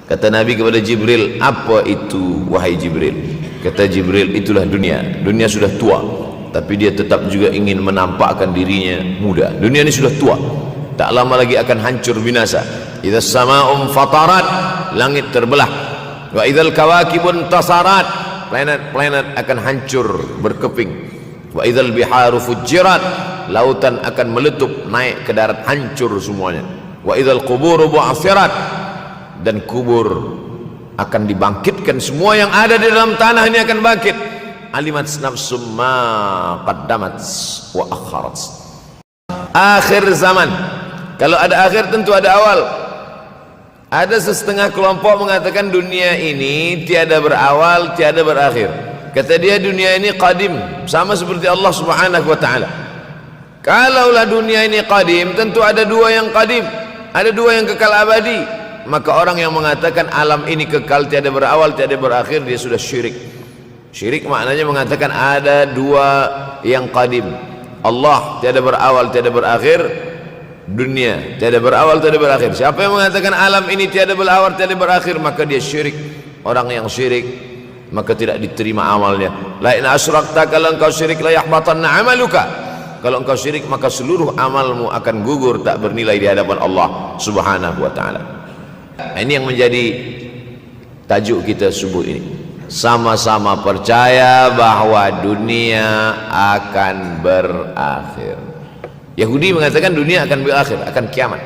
Kata Nabi kepada Jibril, apa itu wahai Jibril? Kata Jibril, itulah dunia. Dunia sudah tua, tapi dia tetap juga ingin menampakkan dirinya muda. Dunia ini sudah tua, tak lama lagi akan hancur binasa. Idza sama'um fatarat, langit terbelah. Wa idzal kawakibun tasarat, planet-planet akan hancur berkeping. Wa idzal biharu fujirat, lautan akan meletup naik ke darat, hancur semuanya. Wa idzal quburu bu'athirat, dan kubur akan dibangkitkan. Semua yang ada di dalam tanah ini akan bangkit. Alimat nafsum ma qaddamat wa akharat. Akhir zaman. Kalau ada akhir tentu ada awal. Ada setengah kelompok mengatakan dunia ini tiada berawal, tiada berakhir. Kata dia dunia ini qadim, sama seperti Allah Subhanahu wa taala. Kalaulah dunia ini qadim, tentu ada dua yang qadim, ada dua yang kekal abadi. Maka orang yang mengatakan alam ini kekal, tiada berawal, tiada berakhir, dia sudah syirik. Syirik maknanya mengatakan ada dua yang qadim. Allah tiada berawal, tiada berakhir, dunia tiada berawal, tiada berakhir. Siapa yang mengatakan alam ini tiada berawal, tiada berakhir, maka dia syirik. Orang yang syirik maka tidak diterima amalnya. La in asyrakta, kalau engkau syirik la yahbatanna amaluka. Kalau engkau syirik maka seluruh amalmu akan gugur, tak bernilai di hadapan Allah Subhanahu wa taala. Ini yang menjadi tajuk kita subuh ini. Sama-sama percaya bahwa dunia akan berakhir. Yahudi mengatakan dunia akan berakhir, akan kiamat.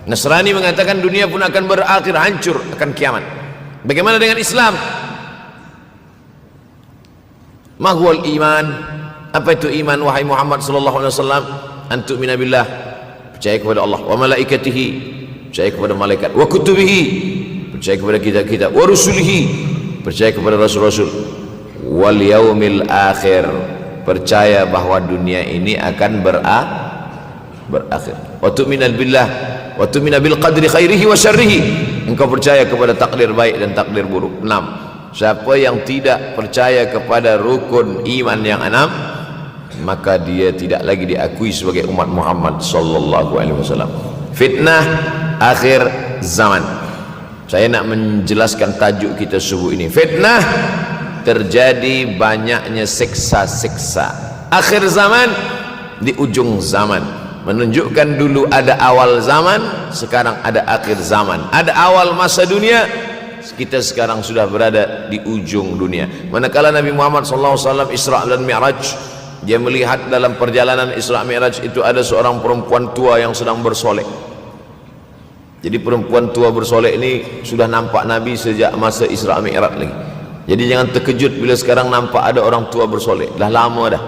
Nasrani mengatakan dunia pun akan berakhir, hancur, akan kiamat. Bagaimana dengan Islam? Ma huwal iman? Apa itu iman wahai Muhammad sallallahu alaihi wasallam? Antu'mina billah, percaya kepada Allah, wa malaikatihi, percaya kepada malaikat, wa kutubihi, percaya kepada kitab-kitab, wa rusulihi, percaya kepada rasul-rasul, wal yaumil akhir, percaya bahwa dunia ini akan berakhir. Wa tu'mina billah wa tu'mina bil qadri khairihi wa syarrihi, engkau percaya kepada takdir baik dan takdir buruk. 6. Siapa yang tidak percaya kepada rukun iman yang 6, maka dia tidak lagi diakui sebagai umat Muhammad sallallahu alaihi wasallam. Fitnah akhir zaman. Saya nak menjelaskan tajuk kita subuh ini. Fitnah, terjadi banyaknya siksa-siksa. Akhir zaman, di ujung zaman, menunjukkan dulu ada awal zaman, sekarang ada akhir zaman. Ada awal masa dunia, kita sekarang sudah berada di ujung dunia. Manakala Nabi Muhammad SAW Isra dan Mi'raj, dia melihat dalam perjalanan Isra Mi'raj itu ada seorang perempuan tua yang sedang bersolek. Jadi perempuan tua bersolek ini sudah nampak Nabi sejak masa Isra Mi'raj lagi. Jadi jangan terkejut bila sekarang nampak ada orang tua bersolek, dah lama dah.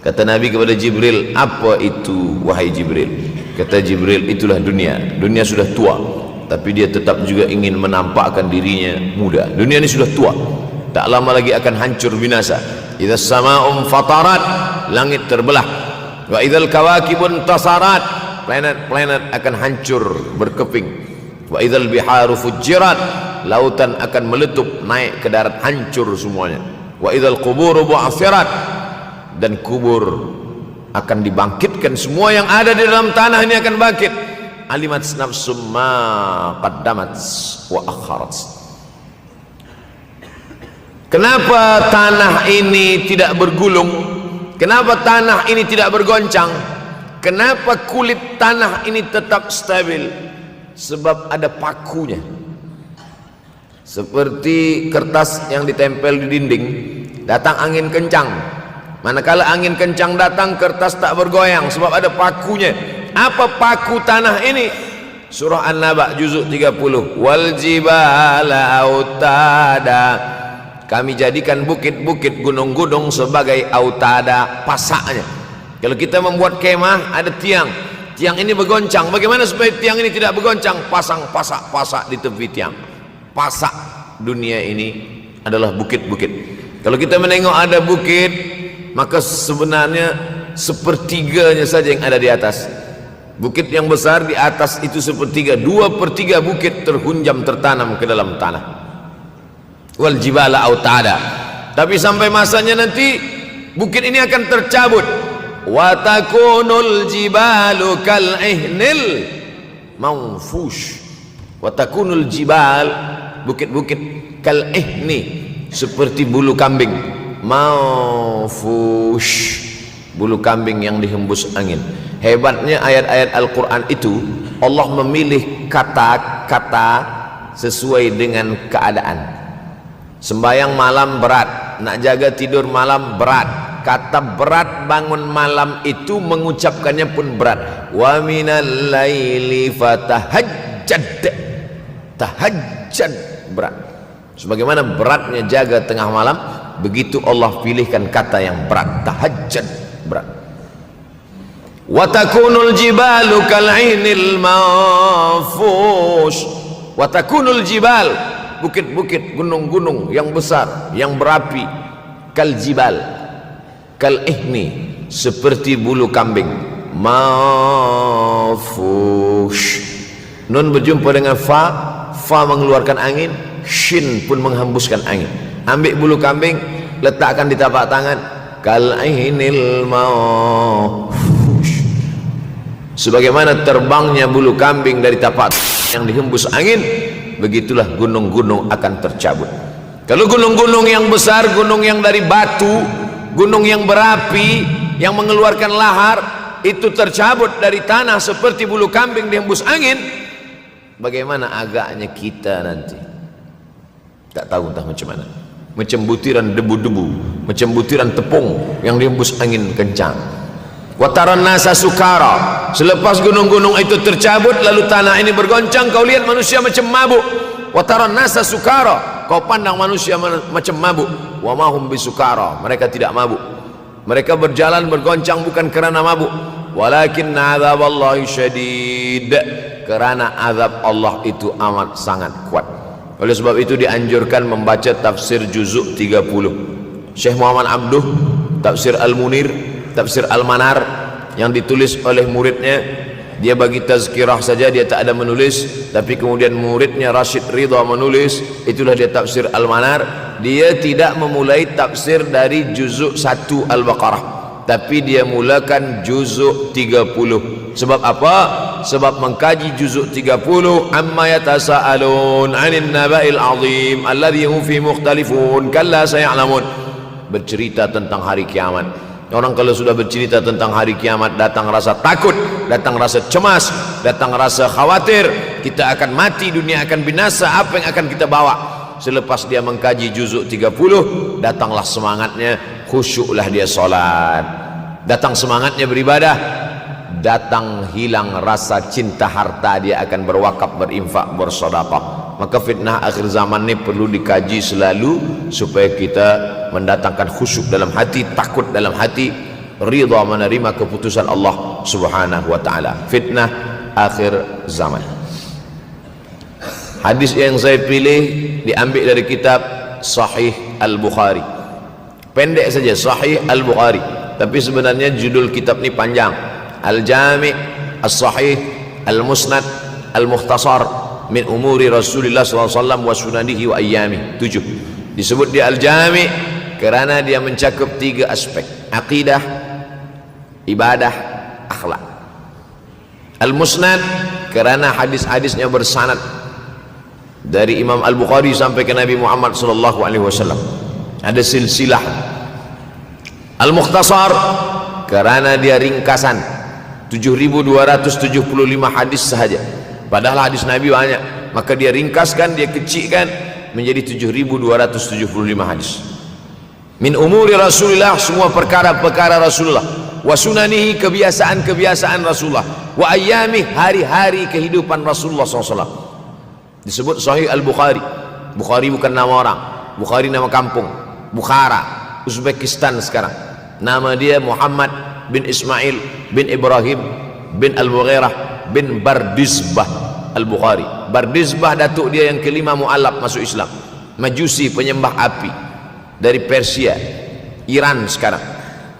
Kata Nabi kepada Jibril, apa itu wahai Jibril? Kata Jibril, itulah dunia. Dunia sudah tua, tapi dia tetap juga ingin menampakkan dirinya muda. Dunia ini sudah tua, tak lama lagi akan hancur binasa. Idza sama'um fatarat, langit terbelah. Wa idzal kawakibun tasarat, planet-planet akan hancur berkeping. Wa idzal biharu fujirat, lautan akan meletup naik ke darat, hancur semuanya. Wa idzal quburu bu'athirat, dan kubur akan dibangkitkan. Semua yang ada di dalam tanah ini akan bangkit. Alimat nafsum ma qaddamat wa akharat. Kenapa tanah ini tidak bergulung? Kenapa tanah ini tidak bergoncang? Kenapa kulit tanah ini tetap stabil? Sebab ada pakunya. Seperti kertas yang ditempel di dinding, datang angin kencang, manakala angin kencang datang, kertas tak bergoyang sebab ada pakunya. Apa paku tanah ini? Surah An-Naba juzuk 30. Wal jibala autada, kami jadikan bukit-bukit, gunung-gunung sebagai autada, pasaknya. Kalau kita membuat kemah, ada tiang, tiang ini bergoncang. Bagaimana supaya tiang ini tidak bergoncang? Pasang pasak-pasak di tepi tiang. Pasak dunia ini adalah bukit-bukit. Kalau kita menengok ada bukit, maka sebenarnya sepertiganya saja yang ada di atas. Bukit yang besar di atas itu sepertiga, 2/3 bukit terhunjam, tertanam ke dalam tanah. Wal jibala autada, tapi sampai masanya nanti bukit ini akan tercabut. Wa takunul jibalu kal ihnil manfush, Wa takunul jibal, bukit-bukit kal ihni, seperti bulu kambing. Maufush, bulu kambing yang dihembus angin. Hebatnya ayat-ayat Al-Quran itu, Allah memilih kata-kata sesuai dengan keadaan. Sembayang malam berat, nak jaga tidur malam berat. Kata berat bangun malam itu mengucapkannya pun berat. Wa minal laili fatahajjad, tahajjad berat. Sebagaimana beratnya jaga tengah malam, begitu Allah pilihkan kata yang berat, tahajjad berat. Wa takunul jibalu kal'inil manfush. Wa takunul jibal, bukit-bukit, gunung-gunung yang besar, yang berapi, kal jibal, kal ihni, seperti bulu kambing. Manfush, nun berjumpa dengan fa, fa mengeluarkan angin, shin pun menghembuskan angin. Ambil bulu kambing, letakkan di tapak tangan, kal ainil manfush, sebagaimana terbangnya bulu kambing dari tapak yang dihembus angin, begitulah gunung-gunung akan tercabut. Kalau gunung-gunung yang besar, gunung yang dari batu, gunung yang berapi, yang mengeluarkan lahar, itu tercabut dari tanah seperti bulu kambing dihembus angin, bagaimana agaknya kita nanti? Tak tahu entah macam mana. Macam butiran debu-debu, macam butiran tepung yang dihembus angin kencang. Wataran nasa sukara, selepas gunung-gunung itu tercabut lalu tanah ini bergoncang, kau lihat manusia macam mabuk. Wataran nasa sukara, kau pandang manusia macam mabuk. Wa mahum bisukara, mereka tidak mabuk. Mereka berjalan bergoncang bukan kerana mabuk, walakin azaballahi syadid, kerana azab Allah itu amat sangat kuat. Oleh sebab itu dianjurkan membaca tafsir juzuk 30 Syekh Muhammad Abduh, tafsir Al-Munir, tafsir Al-Manar yang ditulis oleh muridnya. Dia bagi tazkirah saja, dia tak ada menulis, tapi kemudian muridnya Rashid Ridha menulis, itulah dia tafsir Al-Manar. Dia tidak memulai tafsir dari juzuk 1 Al-Baqarah, tapi dia mulakan juzuk 30. Sebab apa? Sebab mengkaji juzuk 30, amma yatasaalun 'anil naba'il 'azim alladhi hum fi mukhtalifun kalla saya'lamun, bercerita tentang hari kiamat. Orang kalau sudah bercerita tentang hari kiamat, datang rasa takut, datang rasa cemas, datang rasa khawatir, kita akan mati, dunia akan binasa, apa yang akan kita bawa? Selepas dia mengkaji juzuk 30, datanglah semangatnya, khusyuklah dia solat, datang semangatnya beribadah, datang hilang rasa cinta harta, dia akan berwakaf, berinfak, bersedekah. Maka fitnah akhir zaman ini perlu dikaji selalu supaya kita mendatangkan khusyuk dalam hati, takut dalam hati, ridha menerima keputusan Allah Subhanahu wa taala. Fitnah akhir zaman. Hadis yang saya pilih diambil dari kitab Sahih Al-Bukhari. Pendek saja, Sahih Al-Bukhari, tapi sebenarnya judul kitab ini panjang. Al-Jami' As-Sahih Al-Musnad Al-Mukhtasar min umuri Rasulullah SAW wa sunanihi wa ayyami. 7. Disebut dia Al-Jami' kerana dia mencakup 3 aspek: akidah, ibadah, akhlak. Al-Musnad kerana hadis-hadisnya bersanad dari Imam Al-Bukhari sampai ke Nabi Muhammad SAW, ada silsilah. Al-Mukhtasar kerana dia ringkasan, 7.275 hadis sahaja, padahal hadis Nabi banyak, maka dia ringkaskan, dia kecilkan menjadi 7.275 hadis. Min umuri Rasulullah, semua perkara-perkara Rasulullah, wa sunanihi, kebiasaan-kebiasaan Rasulullah, wa ayyami, hari-hari kehidupan Rasulullah SAW. Disebut Sahih Al-Bukhari. Bukhari bukan nama orang, Bukhari nama kampung, Bukhara, Uzbekistan sekarang. Nama dia Muhammad bin Ismail bin Ibrahim bin Al-Mughirah bin Bardizbah Al-Bukhari. Bardizbah datuk dia yang kelima mu'alaf masuk Islam, Majusi, penyembah api, dari Persia, Iran sekarang.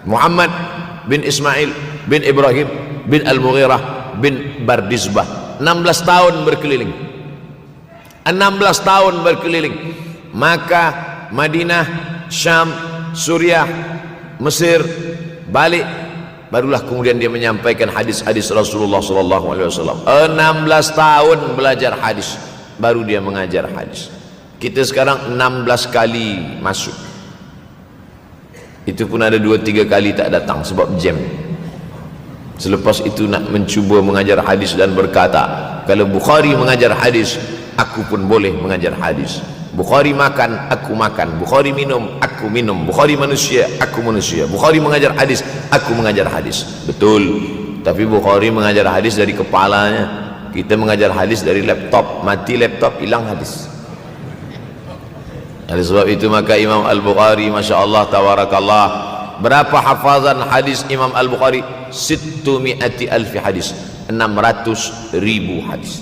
Muhammad bin Ismail bin Ibrahim bin Al-Mughirah bin Bardizbah. 16 tahun berkeliling, 16 tahun berkeliling Makkah, Madinah, Syam, Suriah, Mesir, balik, barulah kemudian dia menyampaikan hadis-hadis Rasulullah SAW. 16 tahun belajar hadis. baru dia mengajar hadis. Kita sekarang 16 kali masuk, itu pun ada 2-3 kali tak datang sebab jam. Selepas itu nak mencuba mengajar hadis dan berkata, kalau Bukhari mengajar hadis, aku pun boleh mengajar hadis. Bukhari makan, aku makan. Bukhari minum, aku minum. Bukhari manusia, aku manusia. Bukhari mengajar hadis, aku mengajar hadis. Betul, tapi Bukhari mengajar hadis dari kepalanya, kita mengajar hadis dari laptop. Mati laptop, hilang hadis. Oleh sebab itu maka Imam Al-Bukhari, Masya Allah, Tabarakallah, berapa hafazan hadis Imam Al-Bukhari? 600,000 hadis, 600,000 hadis.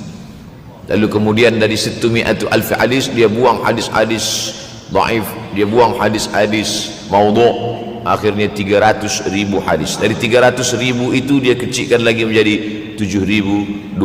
Lalu kemudian dari 600,000 hadis dia buang hadis-hadis dhaif, dia buang hadis-hadis maudhu', akhirnya 300,000 hadis. Dari 300,000 itu dia kecilkan lagi menjadi 7.275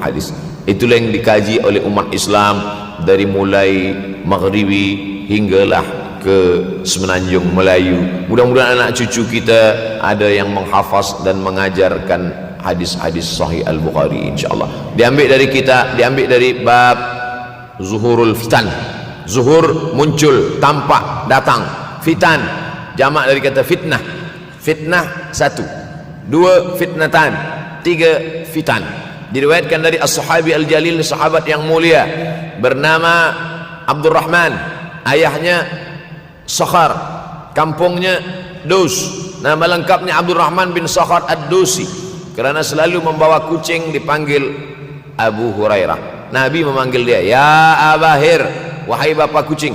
hadis. Itulah yang dikaji oleh umat Islam dari mulai Maghribi hinggalah ke Semenanjung Melayu. Mudah-mudahan anak cucu kita ada yang menghafaz dan mengajarkan hadis-hadis Sahih Al-Bukhari, insyaallah. Diambil dari kita, diambil dari bab zuhurul fitan. Zuhur muncul, tampak, datang. Fitan jamak dari kata fitnah. Fitnah 1, 2 fitnatan, 3 fitan. Diriwayatkan dari as-sahabi al-jalil, sahabat yang mulia bernama Abdurrahman, ayahnya Sakhar, kampungnya Dus. Nama lengkapnya Abdurrahman bin Sakhar ad-Dusi. Kerana selalu membawa kucing dipanggil Abu Hurairah. Nabi memanggil dia, ya Abahir, wahai bapa kucing.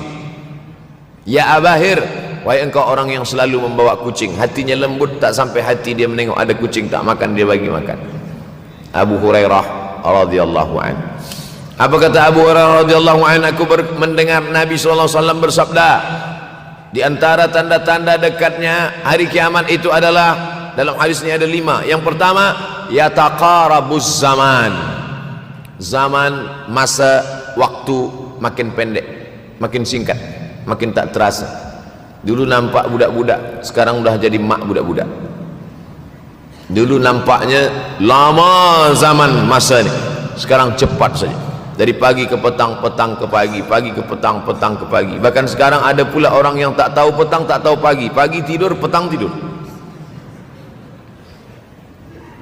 Ya Abahir, wahai engkau orang yang selalu membawa kucing. Hatinya lembut, tak sampai hati dia menengok ada kucing tak makan, dia bagi makan. Abu Hurairah radhiyallahu anhu. Apa kata Abu Hurairah radhiyallahu anhu? Aku mendengar Nabi SAW bersabda, di antara tanda-tanda dekatnya hari kiamat itu adalah, dalam hadis ini ada 5. Yang pertama, yataqarabuz zaman. Zaman, masa, waktu makin pendek, makin singkat, makin tak terasa. Dulu nampak budak-budak, sekarang udah jadi mak budak-budak. Dulu nampaknya lama zaman masa ini, sekarang cepat saja. Dari pagi ke petang, petang ke pagi, pagi ke petang, petang ke pagi. Bahkan sekarang ada pula orang yang tak tahu petang, tak tahu pagi. Pagi tidur, petang tidur.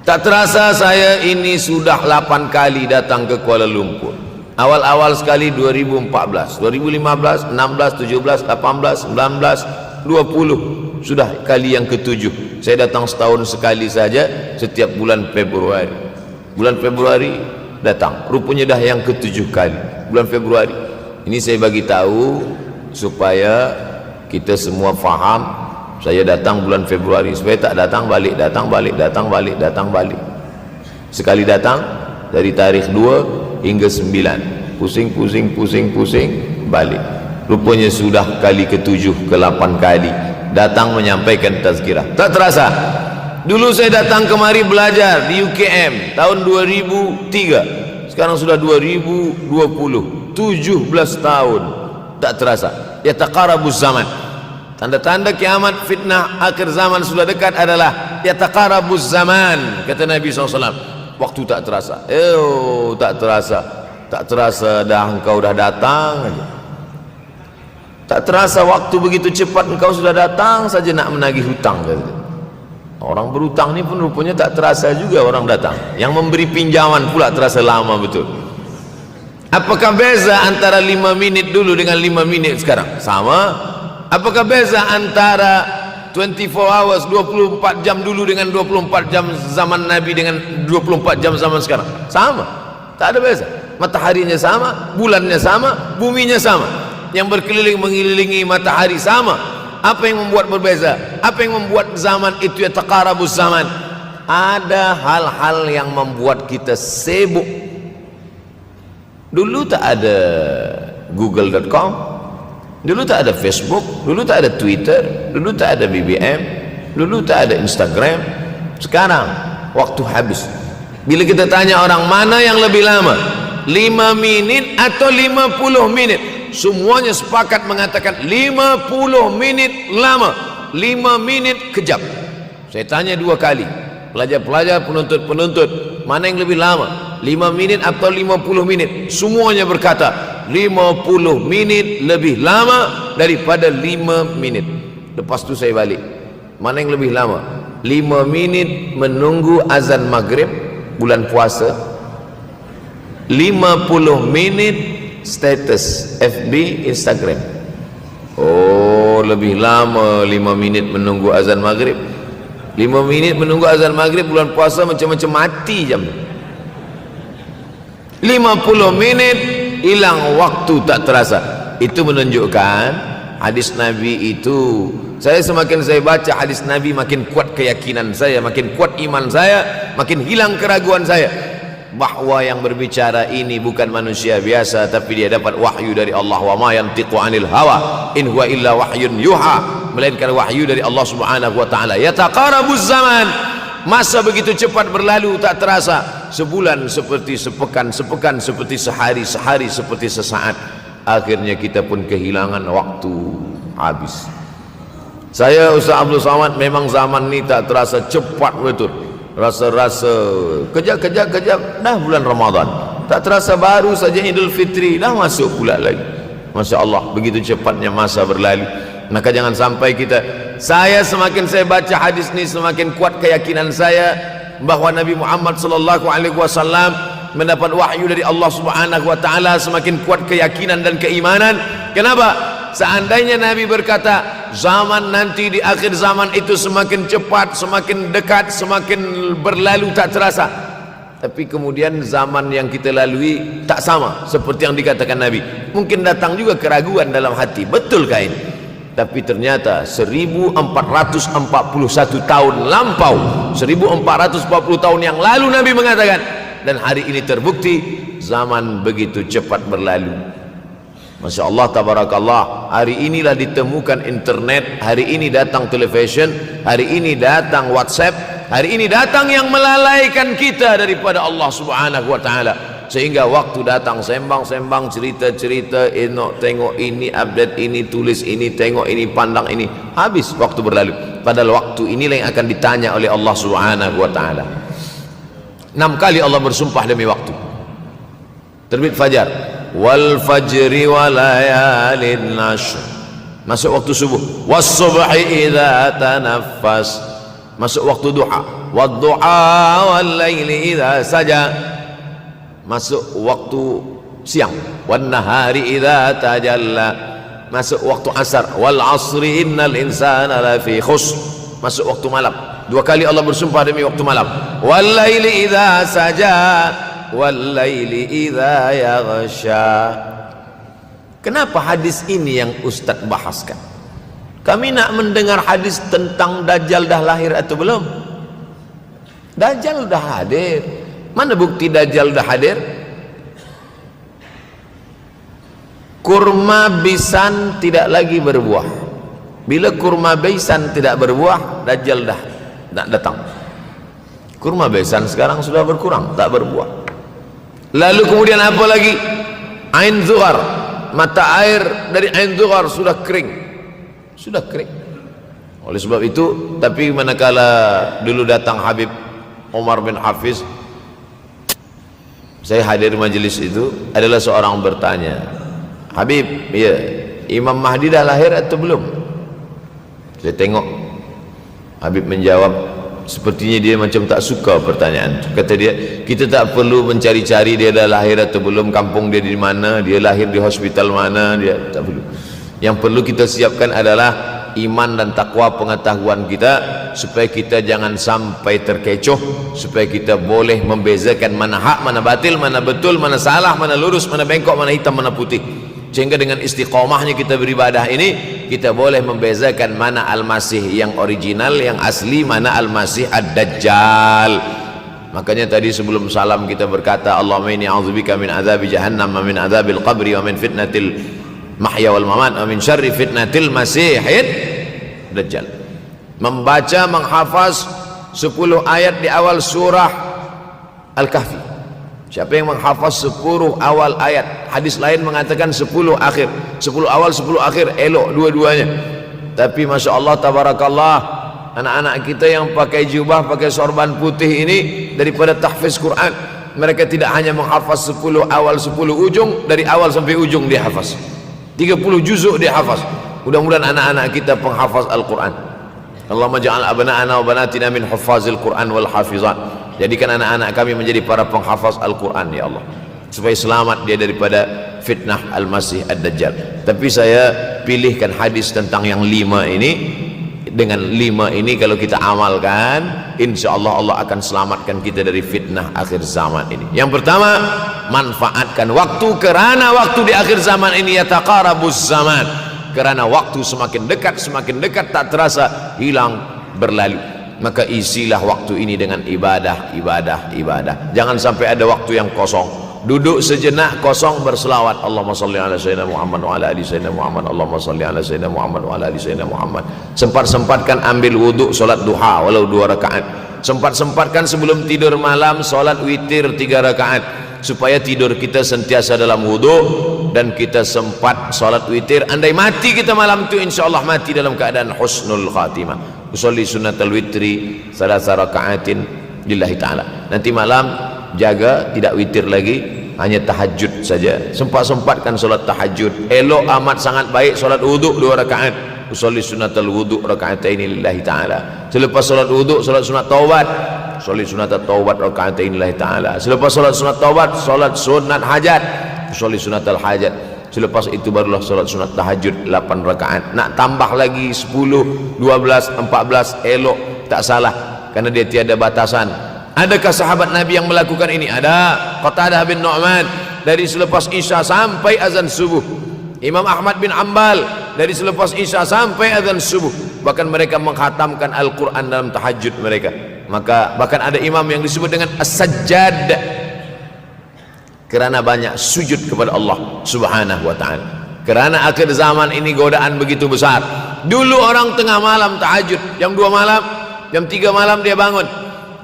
Tak terasa saya ini sudah 8 kali datang ke Kuala Lumpur. Awal-awal sekali 2014, 2015, 16, 17, 18, 19, 20. Sudah kali yang ke-7. Saya datang setahun sekali saja, setiap bulan Februari. Bulan Februari datang, rupanya dah yang ke-7 kali bulan Februari. Ini saya bagi tahu supaya kita semua faham. Saya datang bulan Februari, supaya tak datang balik, datang balik, datang balik, datang balik. Sekali datang dari tarikh 2 hingga 9, pusing, pusing, pusing, pusing, balik. Rupanya sudah kali ke-7, ke-8 kali datang menyampaikan tazkirah. Tak terasa. Dulu saya datang kemari belajar di UKM tahun 2003. Sekarang sudah 2020, 17 tahun. Tak terasa. Yataqarabuz zaman. Tanda-tanda kiamat, fitnah akhir zaman sudah dekat adalah yataqarabuz zaman, kata Nabi SAW. Waktu tak terasa. Tak terasa. Tak terasa dah engkau dah datang aja. Tak terasa waktu begitu cepat, engkau sudah datang saja nak menagih hutang, kata. Orang berhutang ni pun rupanya tak terasa juga orang datang. Yang memberi pinjaman pula terasa lama betul. Apakah beza antara 5 minit dulu dengan 5 minit sekarang? Sama. Apakah beza antara 24 hours, 24 jam dulu dengan 24 jam zaman Nabi dengan 24 jam zaman sekarang? Sama. Tak ada beza. Mataharinya sama, bulannya sama, buminya sama. Yang berkeliling mengelilingi matahari sama. Apa yang membuat berbeza? Apa yang membuat zaman itu yataqarabuz zaman? Ada hal-hal yang membuat kita sibuk. Dulu tak ada google.com, dulu tak ada Facebook, dulu tak ada Twitter, dulu tak ada BBM, dulu tak ada Instagram. Sekarang waktu habis. Bila kita tanya orang mana yang lebih lama, 5 minit atau 50 menit, semuanya sepakat mengatakan 50 menit lama, 5 menit kejap. Saya tanya 2 kali, pelajar-pelajar, penuntut-penuntut, mana yang lebih lama, 5 minit atau 50 minit? Semuanya berkata 50 minit lebih lama daripada 5 minit. Lepas tu saya balik, mana yang lebih lama? 5 minit menunggu azan maghrib bulan puasa, 50 minit status FB Instagram. Oh, lebih lama 5 minit menunggu azan maghrib. 5 minit menunggu azan maghrib bulan puasa macam-macam mati jam. 50 minit hilang waktu tak terasa. Itu menunjukkan hadis Nabi itu, saya semakin saya baca hadis Nabi makin kuat keyakinan saya, makin kuat iman saya, makin hilang keraguan saya bahwa yang berbicara ini bukan manusia biasa, tapi dia dapat wahyu dari Allah. Wa ma yantiqu anil hawa in huwa illa wahyun yuha, melainkan wahyu dari Allah Subhanahu wa taala. Yataqarabuz zaman, masa begitu cepat berlalu tak terasa. Sebulan seperti sepekan, sepekan seperti sehari, sehari seperti sesaat. Akhirnya kita pun kehilangan waktu, habis. Saya Ustaz Abdul Samad, memang zaman ini tak terasa cepat betul. Rasa-rasa kejap dah bulan Ramadan, tak terasa baru saja Idul Fitri dah masuk pula lagi. Masya Allah, begitu cepatnya masa berlalu. Maka jangan sampai kita, saya semakin saya baca hadis ini semakin kuat keyakinan saya bahwa Nabi Muhammad sallallahu alaihi wasallam mendapat wahyu dari Allah Subhanahu wa taala. Semakin kuat keyakinan dan keimanan. Kenapa? Seandainya Nabi berkata zaman nanti di akhir zaman itu semakin cepat, semakin dekat, semakin berlalu tak terasa, tapi kemudian zaman yang kita lalui tak sama seperti yang dikatakan Nabi. Mungkin datang juga keraguan dalam hati, betulkah ini? Tapi ternyata 1441 tahun lampau, 1440 tahun yang lalu Nabi mengatakan, dan hari ini terbukti zaman begitu cepat berlalu. Masya Allah, tabarakallah. Hari inilah ditemukan internet, hari ini datang television, hari ini datang WhatsApp, hari ini datang yang melalaikan kita daripada Allah Subhanahu wa taala. Sehingga waktu datang sembang-sembang, cerita-cerita, tengok ini, update ini, tulis ini, tengok ini, pandang ini, habis waktu berlalu. Padahal waktu inilah yang akan ditanya oleh Allah Subhanahu wa taala. 6 kali Allah bersumpah demi waktu. Terbit fajar, wal fajri wa layalin nashr, masuk waktu subuh. Was subhi idza tanaffas, masuk waktu duha. Wad duha wal laili idza saja, masuk waktu siang. Wan nahari idza tajalla, masuk waktu asar. Wal asri innal insana lafi khusr, masuk waktu malam. 2 kali Allah bersumpah demi waktu malam. Wal laili idza saja wal laili idza yaghsha. Kenapa hadis ini yang Ustaz bahaskan? Kami nak mendengar hadis tentang Dajjal dah lahir atau belum? Dajjal dah hadir. Mana bukti Dajjal dah hadir? Kurma bisan tidak lagi berbuah. Bila kurma bisan tidak berbuah, Dajjal dah nak datang. Kurma bisan sekarang sudah berkurang, tak berbuah. Lalu kemudian apa lagi? Ain Zuhar, mata air dari Ain Zuhar sudah kering, sudah kering. Oleh sebab itu, tapi manakala dulu datang Habib Umar bin Hafiz, saya hadir majelis itu, adalah seorang bertanya, Habib, ya, Imam Mahdi dah lahir atau belum? Saya tengok Habib menjawab, sepertinya dia macam tak suka pertanyaan. Kata dia, kita tak perlu mencari-cari dia dah lahir atau belum, kampung dia di mana, dia lahir di hospital mana, dia tak perlu. Yang perlu kita siapkan adalah iman dan takwa pengetahuan kita, supaya kita jangan sampai terkecoh, supaya kita boleh membezakan mana hak, mana batil, mana betul, mana salah, mana lurus, mana bengkok, mana hitam, mana putih. Sehingga dengan istiqomahnya kita beribadah ini, kita boleh membezakan mana Al-Masih yang original, yang asli, mana Al-Masih Ad-Dajjal. Makanya tadi sebelum salam kita berkata, Allahumma inni a'udzubika min azabi jahannam wa min azabil qabri wa min fitnatil mahya wal mamat wa min syarri fitnatil masihid Dajjal. Membaca, menghafaz 10 ayat di awal surah Al-Kahfi. Siapa yang menghafaz 10 awal ayat, hadis lain mengatakan 10 akhir, 10 awal 10 akhir, elok dua-duanya. Tapi Masya Allah, tabarakallah, anak-anak kita yang pakai jubah, pakai sorban putih ini, daripada tahfiz Quran, mereka tidak hanya menghafaz 10 awal 10 ujung, dari awal sampai ujung dia hafaz 30 juzuk dia hafaz. Mudah-mudahan anak-anak kita penghafaz Al-Quran. Allahumma ja'al abna'ana wa banatina min huffazil Quran wal hafizat. Jadikan anak-anak kami menjadi para penghafaz Al-Quran ya Allah, supaya selamat dia daripada fitnah Al-Masih Ad-Dajjal. Tapi saya pilihkan hadis tentang yang 5 ini. Dengan 5 ini kalau kita amalkan, insya Allah Allah akan selamatkan kita dari fitnah akhir zaman ini. Yang pertama, manfaatkan waktu, kerana waktu di akhir zaman ini yataqarabuz zaman, kerana waktu semakin dekat tak terasa hilang berlalu. Maka isilah waktu ini dengan ibadah. Jangan sampai ada waktu yang kosong. Duduk sejenak kosong berselawat, Allahumma salli ala sayyidina Muhammad wa ala ali sayyidina Muhammad, Allahumma salli ala sayyidina Muhammad wa ala ali sayyidina Muhammad. Sempat-sempatkan ambil wuduk solat duha walau 2 rakaat. Sempat-sempatkan sebelum tidur malam solat witir 3 rakaat, supaya tidur kita sentiasa dalam wuduk dan kita sempat solat witir. Andai mati kita malam itu, insyaallah mati dalam keadaan husnul khatimah. Usolli sunnatal witri 3 rakaatin lillahi ta'ala. Nanti malam jaga tidak witir lagi, hanya tahajud saja. Sempat-sempatkan solat tahajud. Elok amat sangat baik solat wuduk 2 rakaat. Usolli sunnatal wuduk raka'ataini lillahi ta'ala. Selepas solat wuduk solat sunat taubat. Usolli sunatat taubat raka'ataini lillahi ta'ala. Selepas solat sunat taubat solat sunat hajat. Usolli sunatal hajat. Selepas itu barulah solat sunat tahajud 8 rakaat. Nak tambah lagi 10, 12, 14 elok, tak salah, karena dia tiada batasan. Adakah sahabat Nabi yang melakukan ini? Ada. Qatadah bin Nu'man dari selepas Isya sampai azan subuh. Imam Ahmad bin Ambal dari selepas Isya sampai azan subuh. Bahkan mereka mengkhatamkan Al-Quran dalam tahajud mereka. Maka bahkan ada imam yang disebut dengan As-Sajjad, kerana banyak sujud kepada Allah Subhanahu wa ta'ala. Kerana akhir zaman ini godaan begitu besar. Dulu orang tengah malam tahajud, jam 2 malam, jam 3 malam dia bangun,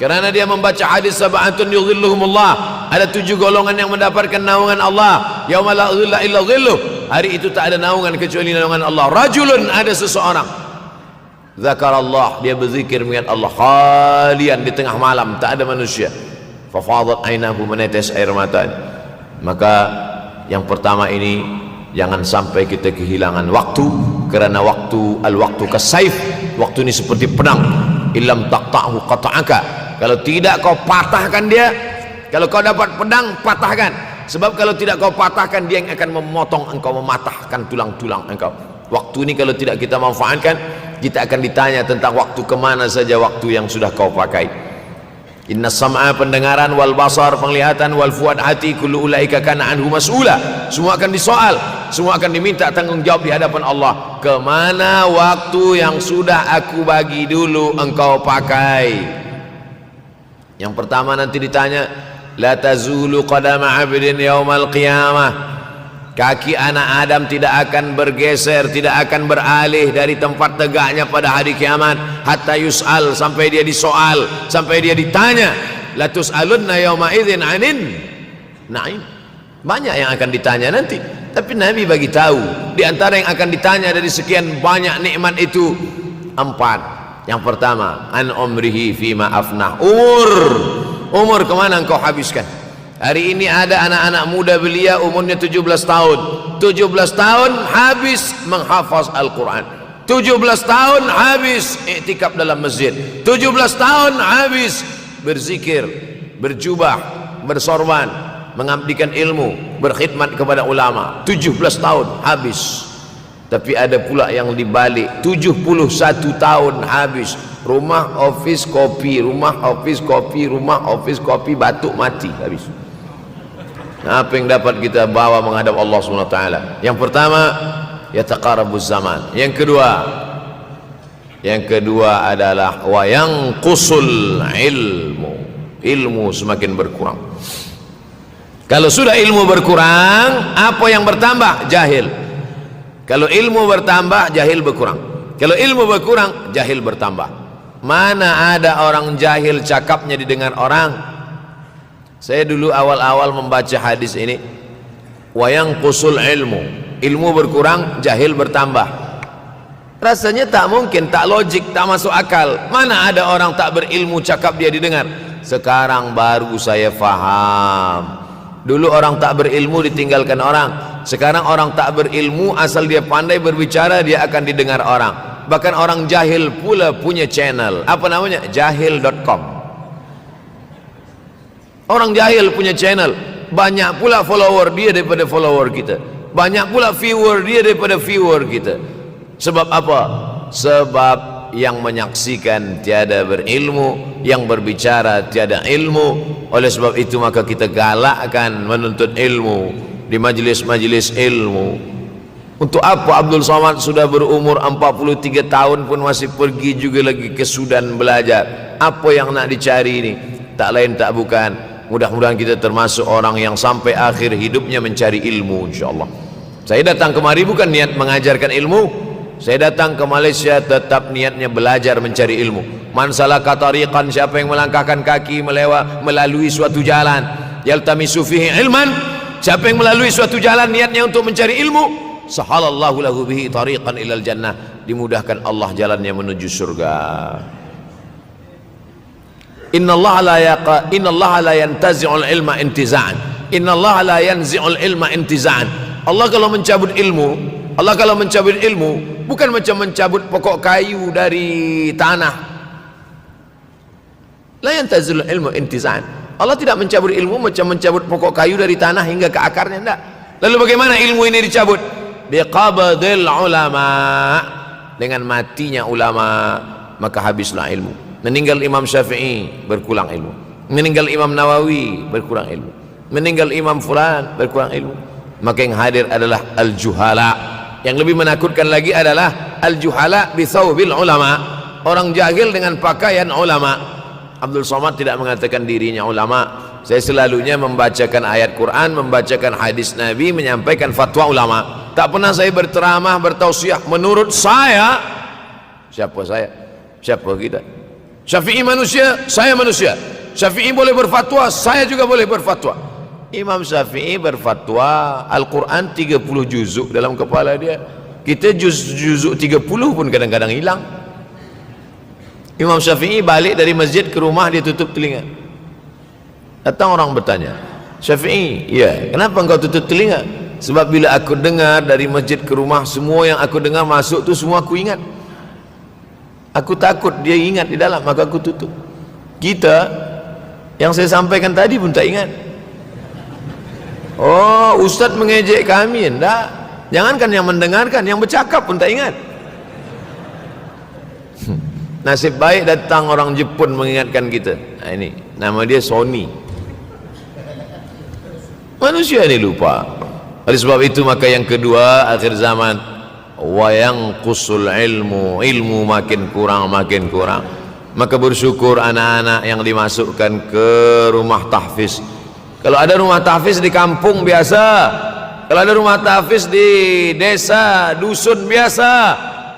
kerana dia membaca hadis sab'atun yudhilluhumullah. Ada 7 golongan yang mendapatkan naungan Allah. Yauma la dhilla illa dhilluh. Hari itu tak ada naungan kecuali naungan Allah. Rajulun, ada seseorang, zakarallah, dia berzikir mengingat Allah, khalian, di tengah malam tak ada manusia. Fafadat ainahu, menetes air matanya. Maka yang pertama ini, jangan sampai kita kehilangan waktu, kerana waktu, al-waktu kasaif, waktu ini seperti pedang. Illam taqta'hu qata'aka. Kalau tidak kau patahkan dia. Kalau kau dapat pedang, patahkan. Sebab kalau tidak kau patahkan, dia yang akan memotong engkau, mematahkan tulang-tulang engkau. Waktu ini kalau tidak kita manfaatkan, kita akan ditanya tentang waktu, kemana saja waktu yang sudah kau pakai. Inna sam'a, pendengaran, wal basar, penglihatan, wal fuad, hati, kullu ulaika kana anhu mas'ula. Semua akan disoal, semua akan diminta tanggungjawab di hadapan Allah. Kemana waktu yang sudah aku bagi dulu engkau pakai? Yang pertama nanti ditanya, la tazulu qadama 'abdin yaumal qiyamah. Kaki anak Adam tidak akan bergeser, tidak akan beralih dari tempat tegaknya pada hari kiamat, hatta yus'al, sampai dia disoal, sampai dia ditanya. La tus'alunna yauma idzin 'anin na'im. Banyak yang akan ditanya nanti, tapi Nabi bagi tahu di antara yang akan ditanya dari sekian banyak nikmat itu 4. Yang pertama, an umrihi fima afnah. Umur kemana engkau habiskan? Hari ini ada anak-anak muda belia umurnya 17 tahun. 17 tahun habis menghafaz Al-Quran. 17 tahun habis iktikaf dalam masjid. 17 tahun habis berzikir, berjubah, bersorban, mengabdikan ilmu, berkhidmat kepada ulama. 17 tahun habis. Tapi ada pula yang dibalik, 71 tahun habis. Rumah, office, kopi, rumah, office, kopi, rumah, office, kopi, batuk, mati, habis. Nah, apa yang dapat kita bawa menghadap Allah SWT? Yang pertama, yataqarabuz zaman. Yang kedua adalah wa yanqusul ilmu. Ilmu semakin berkurang. Kalau sudah ilmu berkurang, apa yang bertambah? Jahil. Kalau ilmu bertambah, jahil berkurang. Kalau ilmu berkurang, jahil bertambah. Mana ada orang jahil cakapnya didengar orang? Saya dulu awal-awal membaca hadis ini, wa yanqusul ilmu. Ilmu berkurang, jahil bertambah. Rasanya tak mungkin, tak logik, tak masuk akal. Mana ada orang tak berilmu cakap dia didengar? Sekarang baru saya faham. Dulu orang tak berilmu ditinggalkan orang. Sekarang orang tak berilmu, asal dia pandai berbicara, dia akan didengar orang. Bahkan orang jahil pula punya channel. Apa namanya? Jahil.com. Orang jahil punya channel. Banyak pula follower dia daripada follower kita. Banyak pula viewer dia daripada viewer kita. Sebab apa? Sebab yang menyaksikan tiada berilmu, yang berbicara tiada ilmu. Oleh sebab itu maka kita galakkan menuntut ilmu di majlis-majlis ilmu. Untuk apa Abdul Somad sudah berumur 43 tahun pun masih pergi juga lagi ke Sudan belajar? Apa yang nak dicari ini? Tak lain tak bukan, mudah-mudahan kita termasuk orang yang sampai akhir hidupnya mencari ilmu, insyaAllah. Saya datang kemari bukan niat mengajarkan ilmu. Saya datang ke Malaysia tetap niatnya belajar mencari ilmu. Man salaka tariqan, siapa yang melangkahkan kaki melalui suatu jalan, yaltamisu fihi ilman, siapa yang melalui suatu jalan niatnya untuk mencari ilmu, sahalallahu lahu bihi tariqan ilal jannah, dimudahkan Allah jalannya menuju surga. Innallaha la yantazi'ul ilma intiza'an. Innallaha la yanzi'ul ilma intiza'an. Allah kalau mencabut ilmu, bukan macam mencabut pokok kayu dari tanah. La yantazilul ilmu intiza'an. Allah tidak mencabut ilmu macam mencabut pokok kayu dari tanah hingga ke akarnya, tidak. Lalu bagaimana ilmu ini dicabut? Biqabdil ulama, dengan matinya ulama maka habislah ilmu. Meninggal Imam Syafi'i berkurang ilmu, meninggal Imam Nawawi berkurang ilmu, meninggal Imam Fulan berkurang ilmu. Maka yang hadir adalah al-juhala. Yang lebih menakutkan lagi adalah al-juhala bi thawbil ulama, orang jahil dengan pakaian ulama. Abdul Somad tidak mengatakan dirinya ulama. Saya selalunya membacakan ayat Quran, membacakan hadis Nabi, menyampaikan fatwa ulama. Tak pernah saya berteramah, bertausiah menurut saya. Siapa saya? Siapa kita? Syafi'i manusia, saya manusia. Syafi'i boleh berfatwa, saya juga boleh berfatwa. Imam Syafi'i berfatwa Al-Quran 30 juzuk dalam kepala dia. Kita juzuk 30 pun kadang-kadang hilang. Imam Syafi'i balik dari masjid ke rumah, dia tutup telinga. Datang orang bertanya, Syafi'i, ya, kenapa engkau tutup telinga? Sebab bila aku dengar dari masjid ke rumah, semua yang aku dengar masuk tu semua aku ingat. Aku takut dia ingat di dalam, maka aku tutup. Kita yang saya sampaikan tadi pun tak ingat. Oh, ustaz mengejek kami, enggak. Jangankan yang mendengarkan, yang bercakap pun tak ingat. Nasib baik datang orang Jepun mengingatkan kita. Nah, ini nama dia Sony. Manusia ini lupa. Oleh sebab itu maka yang kedua, akhir zaman, wa yanqusul ilmu makin kurang. Maka bersyukur anak-anak yang dimasukkan ke rumah tahfiz. Kalau ada rumah tahfiz di kampung biasa, kalau ada rumah tahfiz di desa, dusun biasa,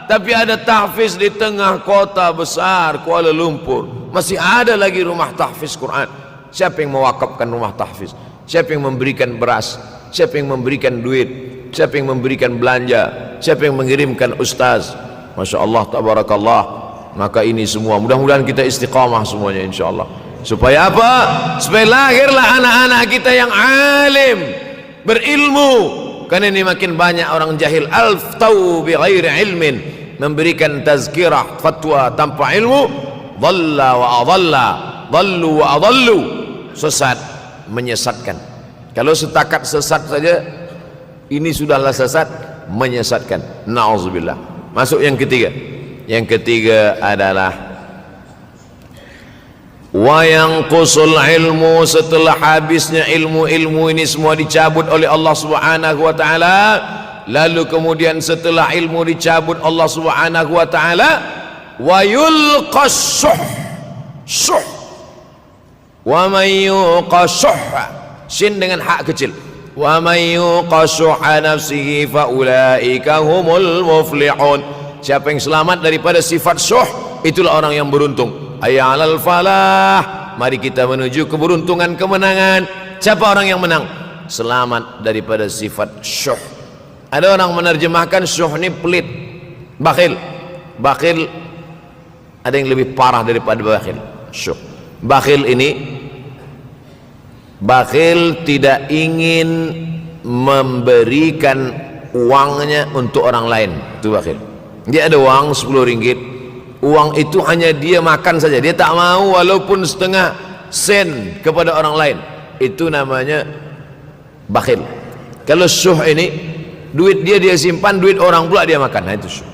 tapi ada tahfiz di tengah kota besar Kuala Lumpur, masih ada lagi rumah tahfiz Quran. Siapa yang mewakafkan rumah tahfiz? Siapa yang memberikan beras? Siapa yang memberikan duit? Siapa yang memberikan belanja? Siapa yang mengirimkan ustaz? Masya Allah, tabarakallah. Maka ini semua mudah-mudahan kita istiqamah semuanya insyaAllah. Supaya apa? Supaya lahirlah anak-anak kita yang alim, berilmu. Karena ini makin banyak orang jahil, alftau bi ghairi ilmin, memberikan tazkirah, fatwa tanpa ilmu. Dhalla wa adalla, dhallu wa adallu, sesat, menyesatkan. Kalau setakat sesat saja, ini sudahlah sesat, menyesatkan. Na'udzubillah. Masuk yang ketiga. Yang ketiga adalah wa yanqusul ilmu, setelah habisnya ilmu ini semua dicabut oleh Allah Subhanahu wa taala. Lalu kemudian setelah ilmu dicabut Allah Subhanahu wa taala, wa yulqas suh. Wa may yuqashuh, sin dengan hak kecil. Wa may yuqashuh nafsihi fa ulaika humul muflihun. Siapa yang selamat daripada sifat syuh, itulah orang yang beruntung. Hayya 'alal falah, mari kita menuju keberuntungan, kemenangan. Siapa orang yang menang? Selamat daripada sifat syuh. Ada orang menerjemahkan syuh ini pelit, bakhil. Bakhil ada yang lebih parah daripada bakhil, syuh. Bakhil ini, bakhil tidak ingin memberikan uangnya untuk orang lain. Itu bakhil. Dia ada uang 10 ringgit, uang itu hanya dia makan saja, dia tak mau walaupun setengah sen kepada orang lain. Itu namanya bakhil. Kalau syuh ini, duit dia simpan, duit orang pula dia makan. Nah, itu syuh.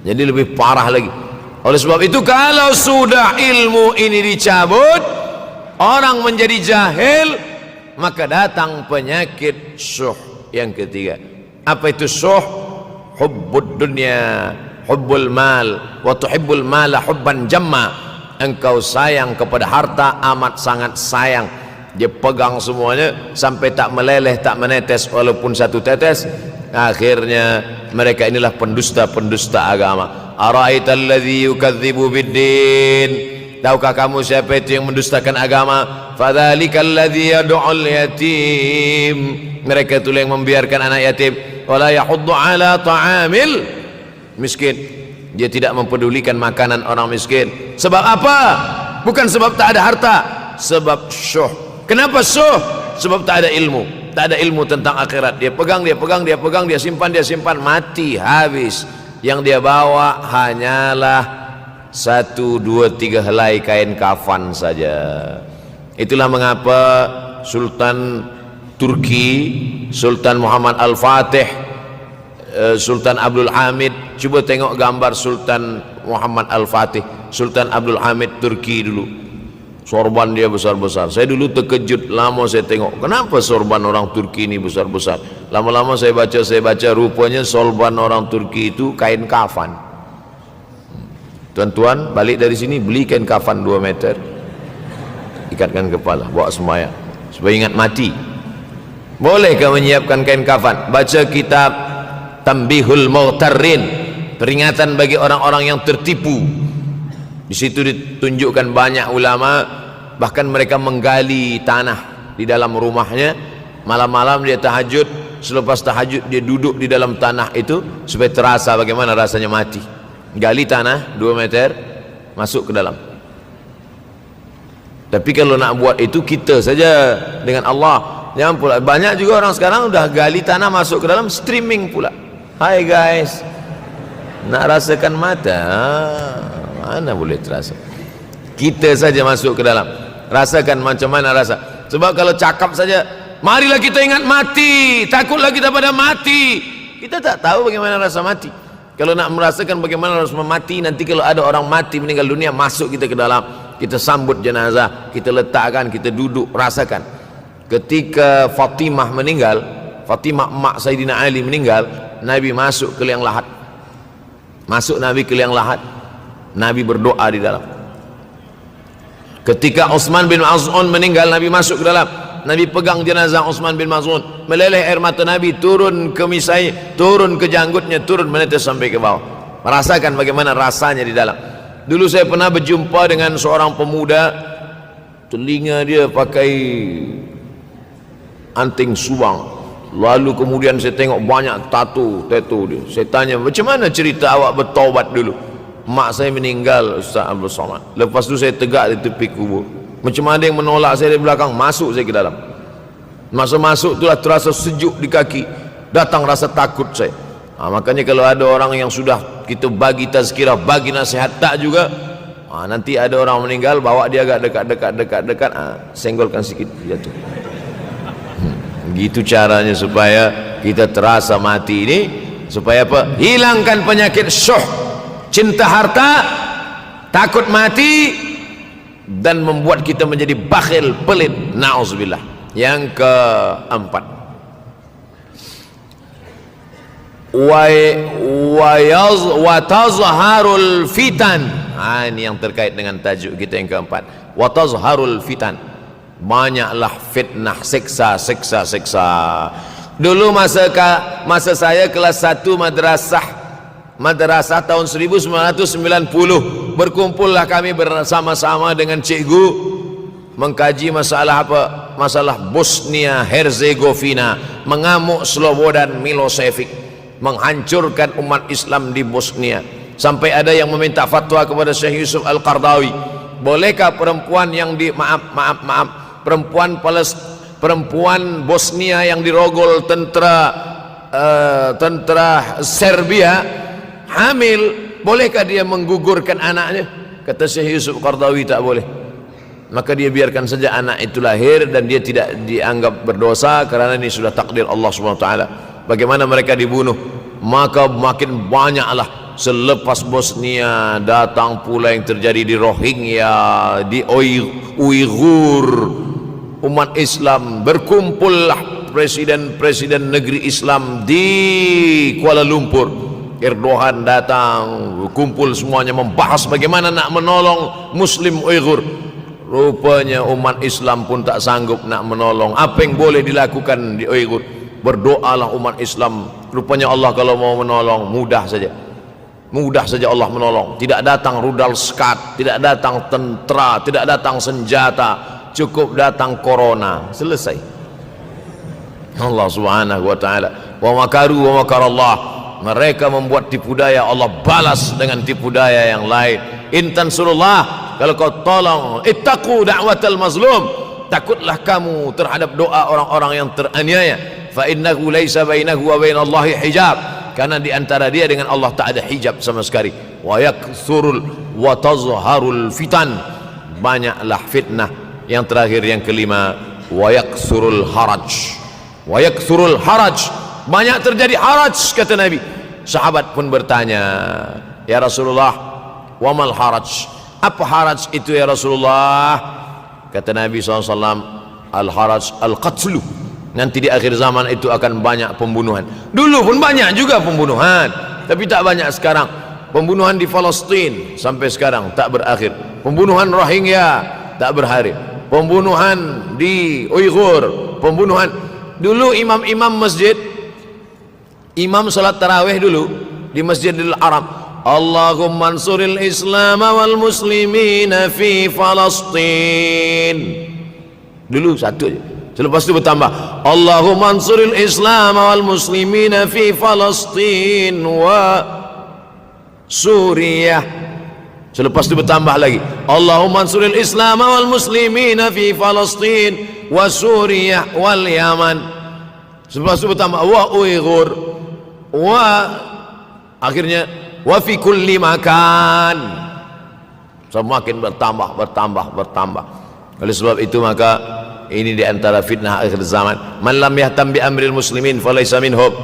Jadi lebih parah lagi. Oleh sebab itu, kalau sudah ilmu ini dicabut, orang menjadi jahil, maka datang penyakit syuh yang ketiga. Apa itu syuh? Hubbud dunya, hubbul mal, wa tuhibbul mala hubban jamma. Engkau sayang kepada harta amat sangat sayang. Dia pegang semuanya sampai tak meleleh, tak menetes walaupun satu tetes. Akhirnya mereka inilah pendusta-pendusta agama. Ara'aital ladzi yukadzibu biddin. Tahukah kamu siapa itu yang mendustakan agama? Fadzalikal ladzi yad'ul yatim. Mereka itu yang membiarkan anak yatim. Wala yahuddu ala ta'amil miskin. Dia tidak mempedulikan makanan orang miskin. Sebab apa? Bukan sebab tak ada harta, sebab syuh. Kenapa syuh? Sebab tak ada ilmu. Tak ada ilmu tentang akhirat. Dia pegang, dia pegang, dia pegang, dia simpan, mati, habis. Yang dia bawa hanyalah 1, 2, 3 helai kain kafan saja. Itulah mengapa Sultan Turki, Sultan Muhammad Al-Fatih, Sultan Abdul Hamid, coba tengok gambar Sultan Muhammad Al-Fatih, Sultan Abdul Hamid Turki dulu. Sorban dia besar-besar. Saya dulu terkejut, lama saya tengok, kenapa sorban orang Turki ini besar-besar. Lama-lama saya baca, rupanya sorban orang Turki itu kain kafan. Tuan-tuan balik dari sini, beli kain kafan 2 meter, ikatkan kepala, bawa sembahyang supaya ingat mati. Bolehkah menyiapkan kain kafan? Baca kitab Tambihul Mughtarrin, peringatan bagi orang-orang yang tertipu. Di situ ditunjukkan banyak ulama, bahkan mereka menggali tanah di dalam rumahnya. Malam-malam dia tahajud, selepas tahajud dia duduk di dalam tanah itu supaya terasa bagaimana rasanya mati. Gali tanah 2 meter, masuk ke dalam. Tapi kalau nak buat itu kita saja dengan Allah. Jangan pula, banyak juga orang sekarang udah gali tanah masuk ke dalam, streaming pula. Hai guys, nak rasakan mata, mana boleh terasa. Kita saja masuk ke dalam, rasakan macam mana rasa. Sebab kalau cakap saja, marilah kita ingat mati, takutlah kita pada mati, kita tak tahu bagaimana rasa mati. Kalau nak merasakan bagaimana rasa mati, nanti kalau ada orang mati meninggal dunia, masuk kita ke dalam, kita sambut jenazah, kita letakkan, kita duduk, rasakan. Ketika Fatimah meninggal, Fatimah emak Sayyidina Ali meninggal, Nabi masuk ke liang lahat. Masuk Nabi ke liang lahat, Nabi berdoa di dalam. Ketika Utsman bin Maz'un meninggal, Nabi masuk ke dalam, Nabi pegang jenazah Utsman bin Maz'un, meleleh air mata Nabi turun ke misai, turun ke janggutnya, turun menetes sampai ke bawah. Merasakan bagaimana rasanya di dalam. Dulu saya pernah berjumpa dengan seorang pemuda, telinga dia pakai anting subang, lalu kemudian saya tengok banyak tato dia. Saya tanya, macam mana cerita awak bertaubat dulu? Mak saya meninggal, Ustaz Abdul Somad. Lepas tu saya tegak di tepi kubur. Macam ada yang menolak saya dari belakang, masuk saya ke dalam. Masa masuk itulah terasa sejuk di kaki, datang rasa takut saya. Makanya kalau ada orang yang sudah kita bagi tazkirah, bagi nasihat tak juga, nanti ada orang meninggal, bawa dia agak dekat, senggolkan sikit, jatuh. Gitu caranya supaya kita terasa mati ini, supaya apa? Hilangkan penyakit syuh, cinta harta, takut mati, dan membuat kita menjadi bakhil, pelit, na'udzubillah. Yang keempat, wa tazharul fitan. Ini yang terkait dengan tajuk kita yang keempat, wa tazharul fitan. Banyaklah fitnah, siksa. Dulu masa saya kelas 1 madrasah tahun 1990, berkumpullah kami bersama-sama dengan cikgu mengkaji masalah apa? Masalah Bosnia Herzegovina, mengamuk Slobodan Milosevic, menghancurkan umat Islam di Bosnia. Sampai ada yang meminta fatwa kepada Syekh Yusuf Al-Qardawi, Bolehkah perempuan yang perempuan Bosnia yang dirogol tentara Serbia hamil, bolehkah dia menggugurkan anaknya? Kata Syekh Yusuf Qardawi, tak boleh. Maka dia biarkan saja anak itu lahir dan dia tidak dianggap berdosa karena ini sudah takdir Allah Subhanahu wa taala. Bagaimana mereka dibunuh? Maka makin banyaklah selepas Bosnia datang pula yang terjadi di Rohingya, di Uighur. Umat Islam berkumpullah, presiden-presiden negeri Islam di Kuala Lumpur. Erdogan datang, kumpul semuanya membahas bagaimana nak menolong Muslim Uighur. Rupanya umat Islam pun tak sanggup nak menolong. Apa yang boleh dilakukan di Uighur? Berdoalah umat Islam. Rupanya Allah kalau mau menolong mudah saja. Mudah saja Allah menolong. Tidak datang rudal skat, tidak datang tentera, tidak datang senjata, cukup datang corona, selesai. Allah Subhanahu wa taala, wa makaru wa makarallah. Mereka membuat tipu daya, Allah balas dengan tipu daya yang lain. In tansurullah, kalau kau tolong, ittaqu da'watal mazlum, takutlah kamu terhadap doa orang-orang yang teraniaya. Fa innahu laisa bainahu wa bainallahi hijab, karena di antara dia dengan Allah tak ada hijab sama sekali. Wa yakthurul wa tazharul fitan, banyaklah fitnah. Yang terakhir, yang kelima, wa yakthurul haraj. Wa yakthurul haraj, banyak terjadi haraj, kata Nabi. Sahabat pun bertanya, ya Rasulullah, wa mal haraj, apa haraj itu ya Rasulullah? Kata Nabi SAW, al haraj al qatlu, nanti di akhir zaman itu akan banyak pembunuhan. Dulu pun banyak juga pembunuhan, tapi tak banyak sekarang. Pembunuhan di Palestina sampai sekarang tak berakhir. Pembunuhan Rohingya tak berakhir. Pembunuhan di Uighur, pembunuhan. Dulu imam-imam masjid, imam salat tarawih dulu di Masjidil Haram, Allahumma ansuril Islam wal muslimina fi Palestin. Dulu satu aja. Selepas itu bertambah, Allahumma ansuril Islam wal muslimina fi Palestin wa Suriah. Selepas itu bertambah lagi, Allahumma ansuril Islam wal muslimina fi Palestin wa Suriah wal Yaman. Selepas itu bertambah wa Uighur wa, akhirnya wa fi kulli makan. Semakin bertambah. Oleh sebab itu maka ini di antara fitnah akhir zaman. Man lam yahtam bi amril muslimin falaysa minhum.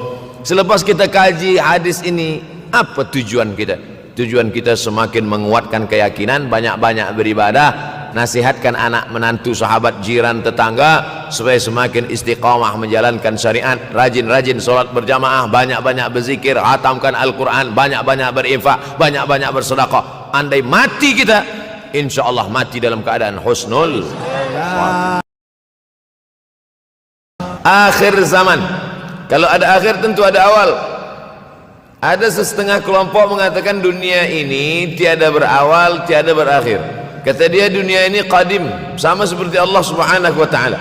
Selepas kita kaji hadis ini, apa tujuan kita? Tujuan kita semakin menguatkan keyakinan, banyak-banyak beribadah, nasihatkan anak menantu, sahabat, jiran, tetangga supaya semakin istiqamah menjalankan syariat, rajin-rajin solat berjamaah, banyak-banyak berzikir, hatamkan Al-Quran, banyak-banyak berinfak, banyak-banyak bersedekah. Andai mati kita, insya Allah mati dalam keadaan husnul akhir zaman. Kalau ada akhir tentu ada awal. Ada setengah kelompok mengatakan dunia ini tiada berawal, tiada berakhir. Kata dia dunia ini qadim, sama seperti Allah Subhanahu wa taala.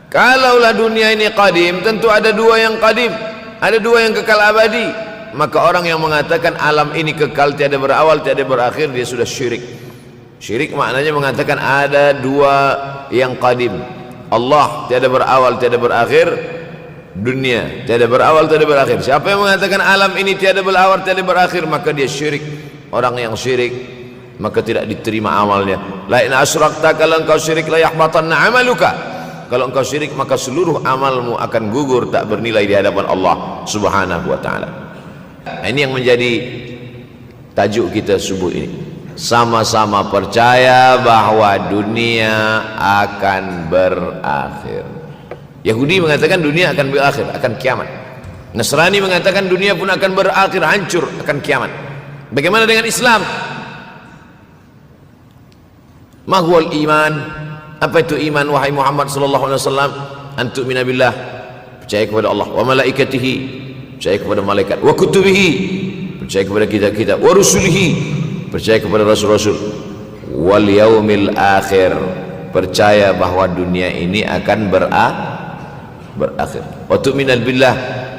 Kalaulah dunia ini qadim, tentu ada dua yang qadim, ada dua yang kekal abadi. Maka orang yang mengatakan alam ini kekal, tiada berawal, tiada berakhir, dia sudah syirik. Syirik maknanya mengatakan ada dua yang qadim. Allah tiada berawal, tiada berakhir, dunia tiada berawal, tiada berakhir. Siapa yang mengatakan alam ini tiada berawal, tiada berakhir, maka dia syirik. Orang yang syirik maka tidak diterima amalnya. La in asyrakta, kalau engkau syirik la yahbatanna amaluka. Kalau engkau syirik maka seluruh amalmu akan gugur, tak bernilai di hadapan Allah Subhanahu wa taala. Ini yang menjadi tajuk kita subuh ini. Sama-sama percaya bahwa dunia akan berakhir. Yahudi mengatakan dunia akan berakhir, akan kiamat. Nasrani mengatakan dunia pun akan berakhir, hancur, akan kiamat. Bagaimana dengan Islam? Mahwal iman. Apa itu iman wahai Muhammad sallallahu alaihi wasallam? Antu'mina billah, percaya kepada Allah, wa malaikatihi, percaya kepada malaikat, wa kutubihi, percaya kepada kitab-kitab, wa rusulihi, percaya kepada rasul-rasul, wal yaumil akhir, percaya bahwa dunia ini akan berakhir. Wa tu'mina billah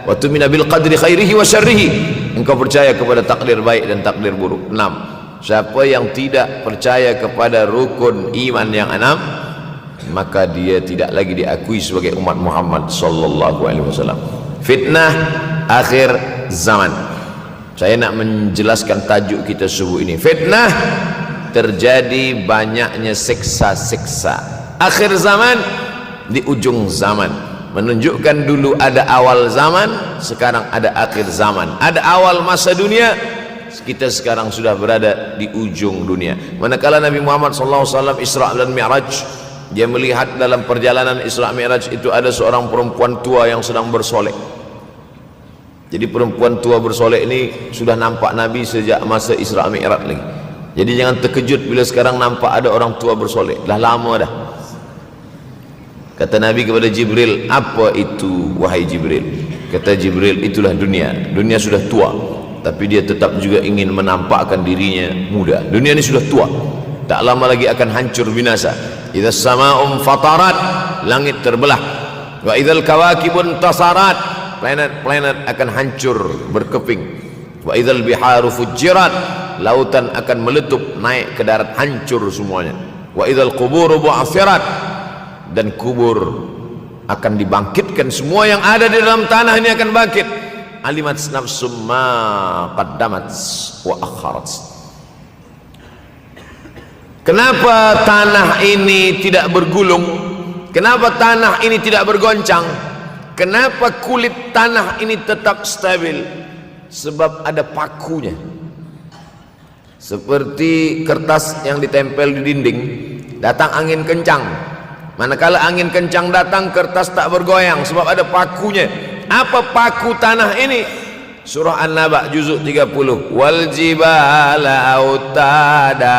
wa tu'mina bil qadri khairihi wa syarrihi, engkau percaya kepada takdir baik dan takdir buruk. 6. Siapa yang tidak percaya kepada rukun iman yang 6, maka dia tidak lagi diakui sebagai umat Muhammad sallallahu alaihi wasallam. Fitnah akhir zaman. Saya nak menjelaskan tajuk kita subuh ini. Fitnah, terjadi banyaknya siksa-siksa. Akhir zaman, di ujung zaman. Menunjukkan dulu ada awal zaman, sekarang ada akhir zaman. Ada awal masa dunia, kita sekarang sudah berada di ujung dunia. Manakala Nabi Muhammad SAW Isra dan Mi'raj, dia melihat dalam perjalanan Isra Mi'raj itu ada seorang perempuan tua yang sedang bersolek. Jadi perempuan tua bersolek ini sudah nampak Nabi sejak masa Isra Mi'raj lagi. Jadi jangan terkejut bila sekarang nampak ada orang tua bersolek. Dah lama dah. Kata Nabi kepada Jibril, apa itu wahai Jibril? Kata Jibril, itulah dunia. Dunia sudah tua, tapi dia tetap juga ingin menampakkan dirinya muda. Dunia ini sudah tua, tak lama lagi akan hancur binasa. Idza sama'um fatarat, langit terbelah. Wa idzal kawakibun tasarat, planet-planet akan hancur berkeping. Wa idzal biharu fujirat, lautan akan meletup naik ke darat, hancur semuanya. Wa idzal quburu bu'athirat, dan kubur akan dibangkitkan. Semua yang ada di dalam tanah ini akan bangkit. Alimat nafsum ma qaddamat wa akharat. Kenapa tanah ini tidak bergulung? Kenapa tanah ini tidak bergoncang? Kenapa kulit tanah ini tetap stabil? Sebab ada pakunya. Seperti kertas yang ditempel di dinding, datang angin kencang, manakala angin kencang datang, kertas tak bergoyang sebab ada pakunya. Apa paku tanah ini? Surah An-Naba juzuk 30. Wal jibala autada,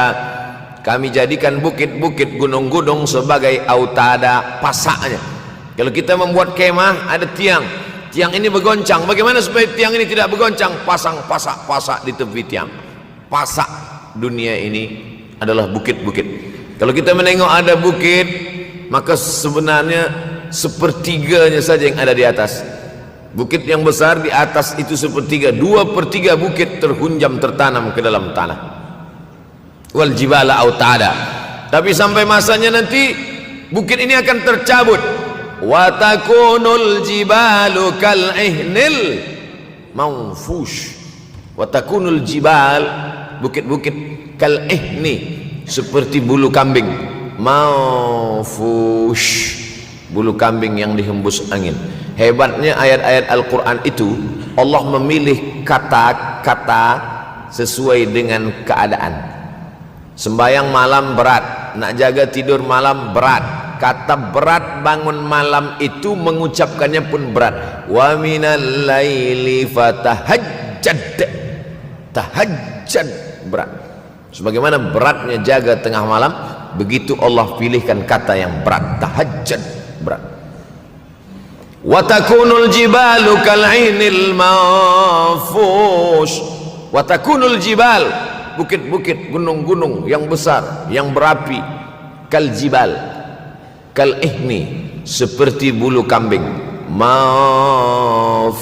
kami jadikan bukit-bukit, gunung-gunung sebagai autada, pasaknya. Kalau kita membuat kemah, ada tiang, tiang ini bergoncang. Bagaimana supaya tiang ini tidak bergoncang? Pasang pasak-pasak di tepi tiang. Pasak dunia ini adalah bukit-bukit. Kalau kita menengok ada bukit, maka sebenarnya sepertiganya saja yang ada di atas. Bukit yang besar di atas itu sepertiga, 2/3 bukit terhunjam, tertanam ke dalam tanah. Wal jibala autada. Tapi sampai masanya nanti bukit ini akan tercabut. Wa takunul jibalu kal ihnil manfush. Wa takunul jibal, bukit-bukit kal ihni, seperti bulu kambing. Manfush, bulu kambing yang dihembus angin. Hebatnya ayat-ayat Al-Quran itu, Allah memilih kata-kata sesuai dengan keadaan. Sembayang malam berat, nak jaga tidur malam berat. Kata berat bangun malam itu mengucapkannya pun berat. Wa minal laili fatahajjad, tahajjad berat. Sebagaimana beratnya jaga tengah malam, begitu Allah pilihkan kata yang berat, tahajjud berat. Wa takunul jibalu kal'inil manfush. Wa takunul jibal, bukit-bukit, gunung-gunung yang besar, yang berapi, kal jibal, kal ihni, seperti bulu kambing. Manfush,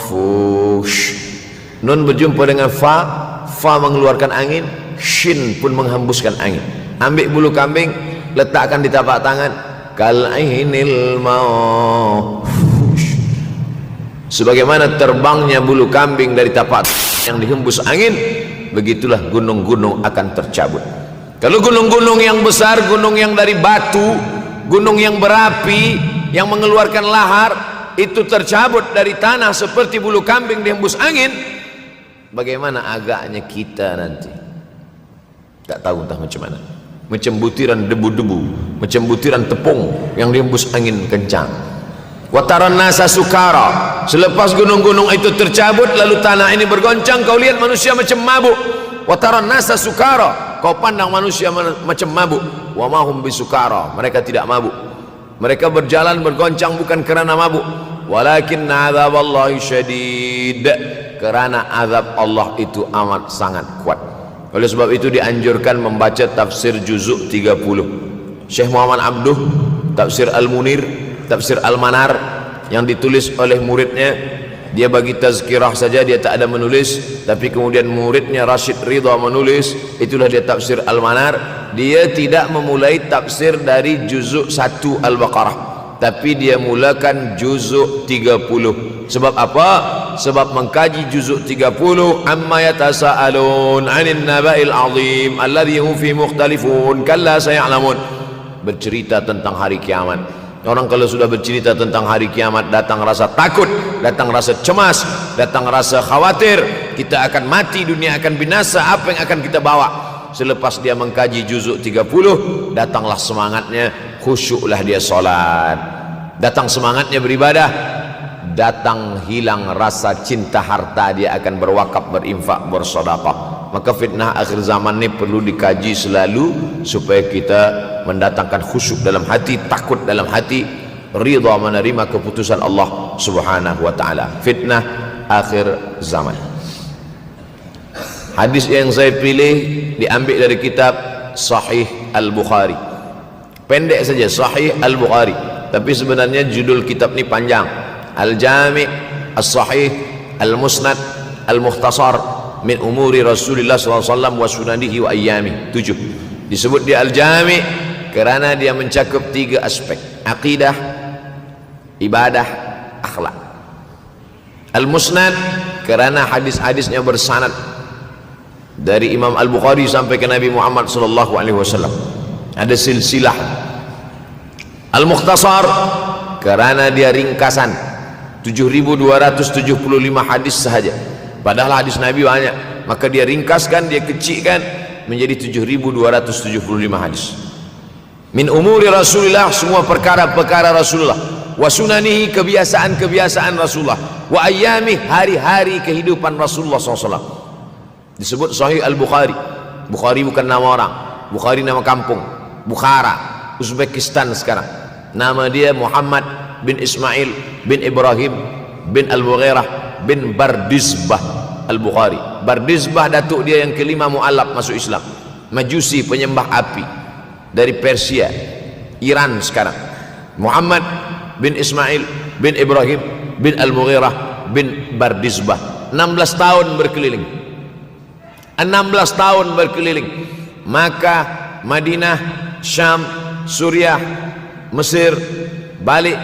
nun berjumpa dengan fa, fa mengeluarkan angin, shin pun menghembuskan angin. Ambil bulu kambing, letakkan di tapak tangan, kal ainil manfush, sebagaimana terbangnya bulu kambing dari tapak yang dihembus angin, begitulah gunung-gunung akan tercabut. Kalau gunung-gunung yang besar, gunung yang dari batu, gunung yang berapi, yang mengeluarkan lahar, itu tercabut dari tanah seperti bulu kambing dihembus angin, bagaimana agaknya kita nanti? Tak tahu entah macam mana. Macam butiran debu-debu, macam butiran tepung yang dihembus angin kencang. Wataran nasa sukara, selepas gunung-gunung itu tercabut lalu tanah ini bergoncang, kau lihat manusia macam mabuk. Wataran nasa sukara, kau pandang manusia macam mabuk. Wa mahum bisukara, mereka tidak mabuk. Mereka berjalan bergoncang bukan kerana mabuk, walakin azaballahi syadid, kerana azab Allah itu amat sangat kuat. Oleh sebab itu dianjurkan membaca tafsir juzuk 30 Syekh Muhammad Abduh, tafsir Al-Munir, tafsir Al-Manar yang ditulis oleh muridnya dia bagi tazkirah saja, dia tak ada menulis. Tapi kemudian muridnya Rashid Ridha menulis, itulah dia tafsir Al-Manar. Dia tidak memulai tafsir dari juzuk 1 Al-Baqarah, tapi dia mulakan juzuk 30. Sebab apa? Sebab mengkaji juzuk 30, amma yatasaalun 'anil naba'il 'azim alladhi hum fi mukhtalifun kalla saya'lamun, bercerita tentang hari kiamat. Orang kalau sudah bercerita tentang hari kiamat, datang rasa takut, datang rasa cemas, datang rasa khawatir, kita akan mati, dunia akan binasa, apa yang akan kita bawa? Selepas dia mengkaji juzuk 30, datanglah semangatnya, khusyuklah dia solat, datang semangatnya beribadah, datang hilang rasa cinta harta, dia akan berwakaf, berinfak, bersedekah. Maka fitnah akhir zaman ini perlu dikaji selalu supaya kita mendatangkan khusyuk dalam hati, takut dalam hati, ridha menerima keputusan Allah Subhanahu wa taala. Fitnah akhir zaman. Hadis yang saya pilih diambil dari kitab Sahih Al-Bukhari. Pendek saja, Sahih Al-Bukhari, tapi sebenarnya judul kitab ini panjang. Al-Jami' As-Sahih Al-Musnad Al-Mukhtasar min umuri Rasulullah SAW wa sunanihi wa ayyami. 7. Disebut dia Al-Jami' kerana dia mencakup 3 aspek: akidah, ibadah, akhlak. Al-Musnad kerana hadis-hadisnya bersanad dari Imam Al-Bukhari sampai ke Nabi Muhammad SAW, ada silsilah. Al-Mukhtasar kerana dia ringkasan, 7.275 hadis sahaja, padahal hadis Nabi banyak, maka dia ringkaskan, dia kecilkan menjadi 7.275 hadis. Min umuri Rasulullah, semua perkara-perkara Rasulullah, wa sunanihi, kebiasaan-kebiasaan Rasulullah, wa ayyami, hari-hari kehidupan Rasulullah SAW. Disebut Sahih Al-Bukhari. Bukhari bukan nama orang, Bukhari nama kampung, Bukhara, Uzbekistan sekarang. Nama dia Muhammad bin Ismail bin Ibrahim bin Al-Mughirah bin Bardizbah Al-Bukhari. Bardizbah datuk dia yang kelima mu'alaf masuk Islam, Majusi, penyembah api, dari Persia, Iran sekarang. Muhammad bin Ismail bin Ibrahim bin Al-Mughirah bin Bardizbah. 16 tahun berkeliling, 16 tahun berkeliling Makkah, Madinah, Syam, Suriah, Mesir, balik,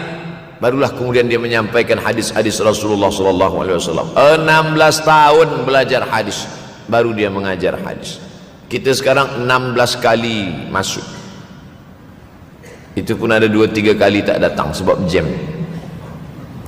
barulah kemudian dia menyampaikan hadis-hadis Rasulullah SAW. 16 tahun belajar hadis, baru dia mengajar hadis. Kita sekarang 16 kali masuk, itu pun ada 2-3 kali tak datang sebab jam.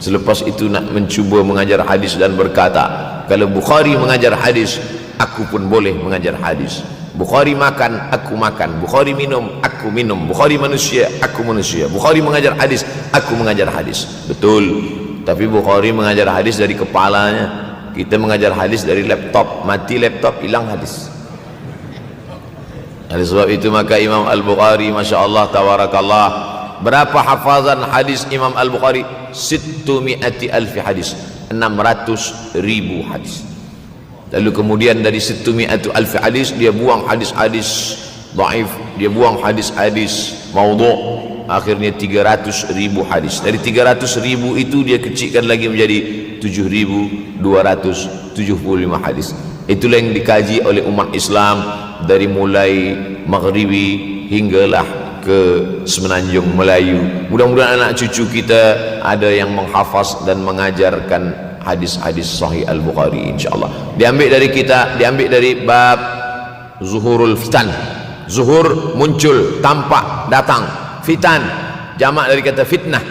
Selepas itu nak mencuba mengajar hadis dan berkata, kalau Bukhari mengajar hadis, aku pun boleh mengajar hadis. Bukhari makan, aku makan. Bukhari minum, aku minum. Bukhari manusia, aku manusia. Bukhari mengajar hadis, aku mengajar hadis. Betul, tapi Bukhari mengajar hadis dari kepalanya, kita mengajar hadis dari laptop. Mati laptop, hilang hadis. Oleh sebab itu maka Imam Al-Bukhari, Masya Allah, Tabarakallah, berapa hafazan hadis Imam Al-Bukhari? 600,000 hadis, 600,000 hadis. Lalu kemudian dari 600,000 hadis dia buang hadis-hadis dhaif, dia buang hadis-hadis maudhu', akhirnya 300,000 hadis. Dari 300,000 itu dia kecilkan lagi menjadi 7.275 hadis. Itulah yang dikaji oleh umat Islam dari mulai Maghribi hinggalah ke Semenanjung Melayu. Mudah-mudahan anak cucu kita ada yang menghafaz dan mengajarkan hadis-hadis Sahih Al-Bukhari, insyaallah. Diambil dari kita, diambil dari bab zuhurul fitan. Zuhur, muncul, tampak, datang. Fitan, jamak dari kata fitnah.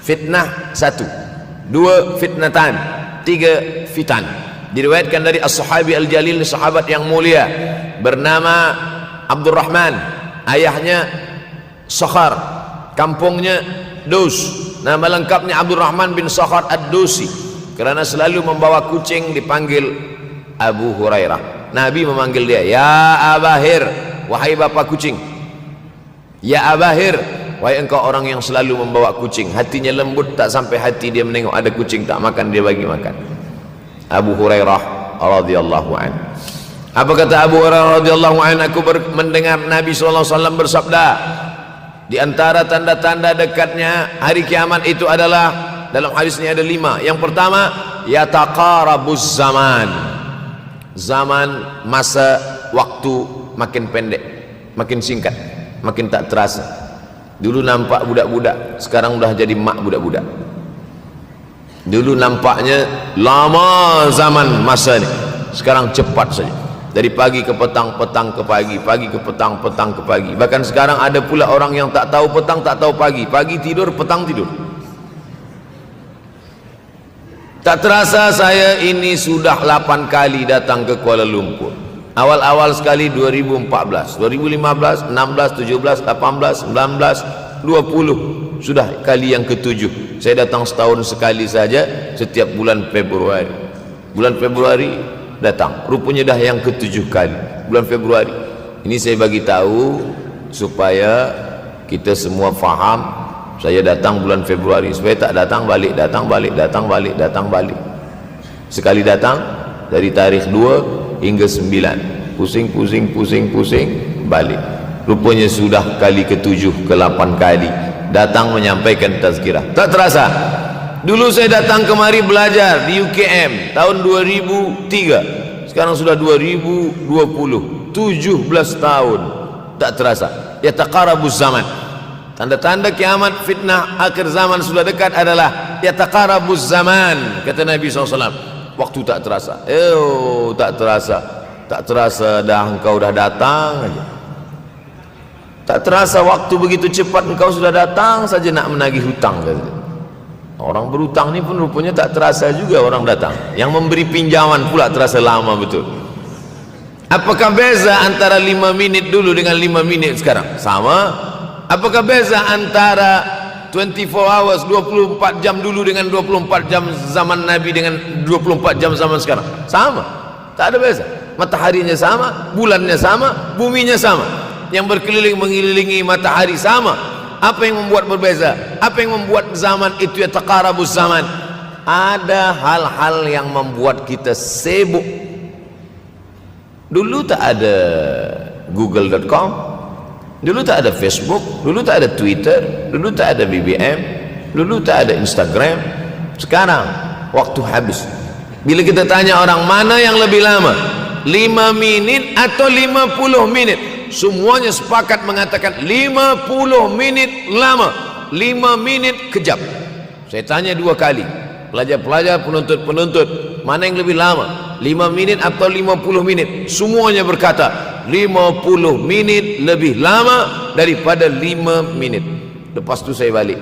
Fitnah 1, 2 fitnatan, 3 fitan. Diriwayatkan dari as-sahabi al-jalil, sahabat yang mulia bernama Abdurrahman, ayahnya Sakhar, kampungnya Dus. Nama lengkapnya Abdurrahman bin Sakhar Ad-Dusi. Kerana selalu membawa kucing dipanggil Abu Hurairah. Nabi memanggil dia, ya Abahir, wahai bapa kucing. Ya Abahir, wahai engkau orang yang selalu membawa kucing. Hatinya lembut, tak sampai hati dia menengok ada kucing tak makan, dia bagi makan. Abu Hurairah radhiyallahu an. Apa kata Abu Hurairah radhiyallahu an? Aku mendengar Nabi SAW bersabda, di antara tanda-tanda dekatnya hari kiamat itu adalah dalam hadis ini ada 5. Yang pertama, yataqarabuz zaman. Zaman, masa, waktu makin pendek, makin singkat, makin tak terasa. Dulu nampak budak-budak, sekarang udah jadi mak budak-budak. Dulu nampaknya lama zaman masa ini, sekarang cepat saja. Dari pagi ke petang, petang ke pagi, pagi ke petang, petang ke pagi. Bahkan sekarang ada pula orang yang tak tahu petang, tak tahu pagi. Pagi tidur, petang tidur. Tak terasa saya ini sudah 8 kali datang ke Kuala Lumpur. Awal-awal sekali 2014, 2015, 16, 17, 18, 19, 20. Sudah kali yang ke-7. Saya datang setahun sekali saja, setiap bulan Februari. Bulan Februari datang. Rupanya dah yang ke-7 kali. Bulan Februari. Ini saya bagi tahu supaya kita semua faham. Saya datang bulan Februari, supaya tak datang balik, datang balik, datang balik, datang balik. Sekali datang dari tarikh 2 hingga 9. Pusing, pusing, pusing, pusing, balik. Rupanya sudah kali ke-7, ke-8 kali datang menyampaikan tazkirah. Tak terasa. Dulu saya datang kemari belajar di UKM tahun 2003. Sekarang sudah 2020, 17 tahun. Tak terasa. Yataqarabuz zaman. Tanda-tanda kiamat, fitnah akhir zaman sudah dekat adalah yataqarabuz zaman, kata Nabi SAW. Waktu tak terasa. Tak terasa. Tak terasa dah engkau dah datang aja. Tak terasa waktu begitu cepat, engkau sudah datang saja nak menagih hutang, kata. Orang berhutang ni pun rupanya tak terasa juga orang datang. Yang memberi pinjaman pula terasa lama betul. Apakah beza antara 5 minit dulu dengan 5 minit sekarang? Sama. Apakah beza antara 24 hours, 24 jam dulu dengan 24 jam zaman Nabi dengan 24 jam zaman sekarang? Sama. Tak ada beza. Mataharinya sama, bulannya sama, buminya sama. Yang berkeliling mengelilingi matahari sama. Apa yang membuat berbeza? Apa yang membuat zaman itu yataqarabuz zaman? Ada hal-hal yang membuat kita sibuk. Dulu tak ada google.com, dulu tak ada Facebook, dulu tak ada Twitter, dulu tak ada BBM, dulu tak ada Instagram. Sekarang waktu habis. Bila kita tanya orang mana yang lebih lama, 5 minit atau 50 minit, semuanya sepakat mengatakan 50 minit lama, 5 minit kejap. Saya tanya 2 kali, pelajar-pelajar, penuntut-penuntut, mana yang lebih lama, 5 minit atau 50 minit? Semuanya berkata 50 minit lebih lama daripada 5 minit. Lepas tu saya balik,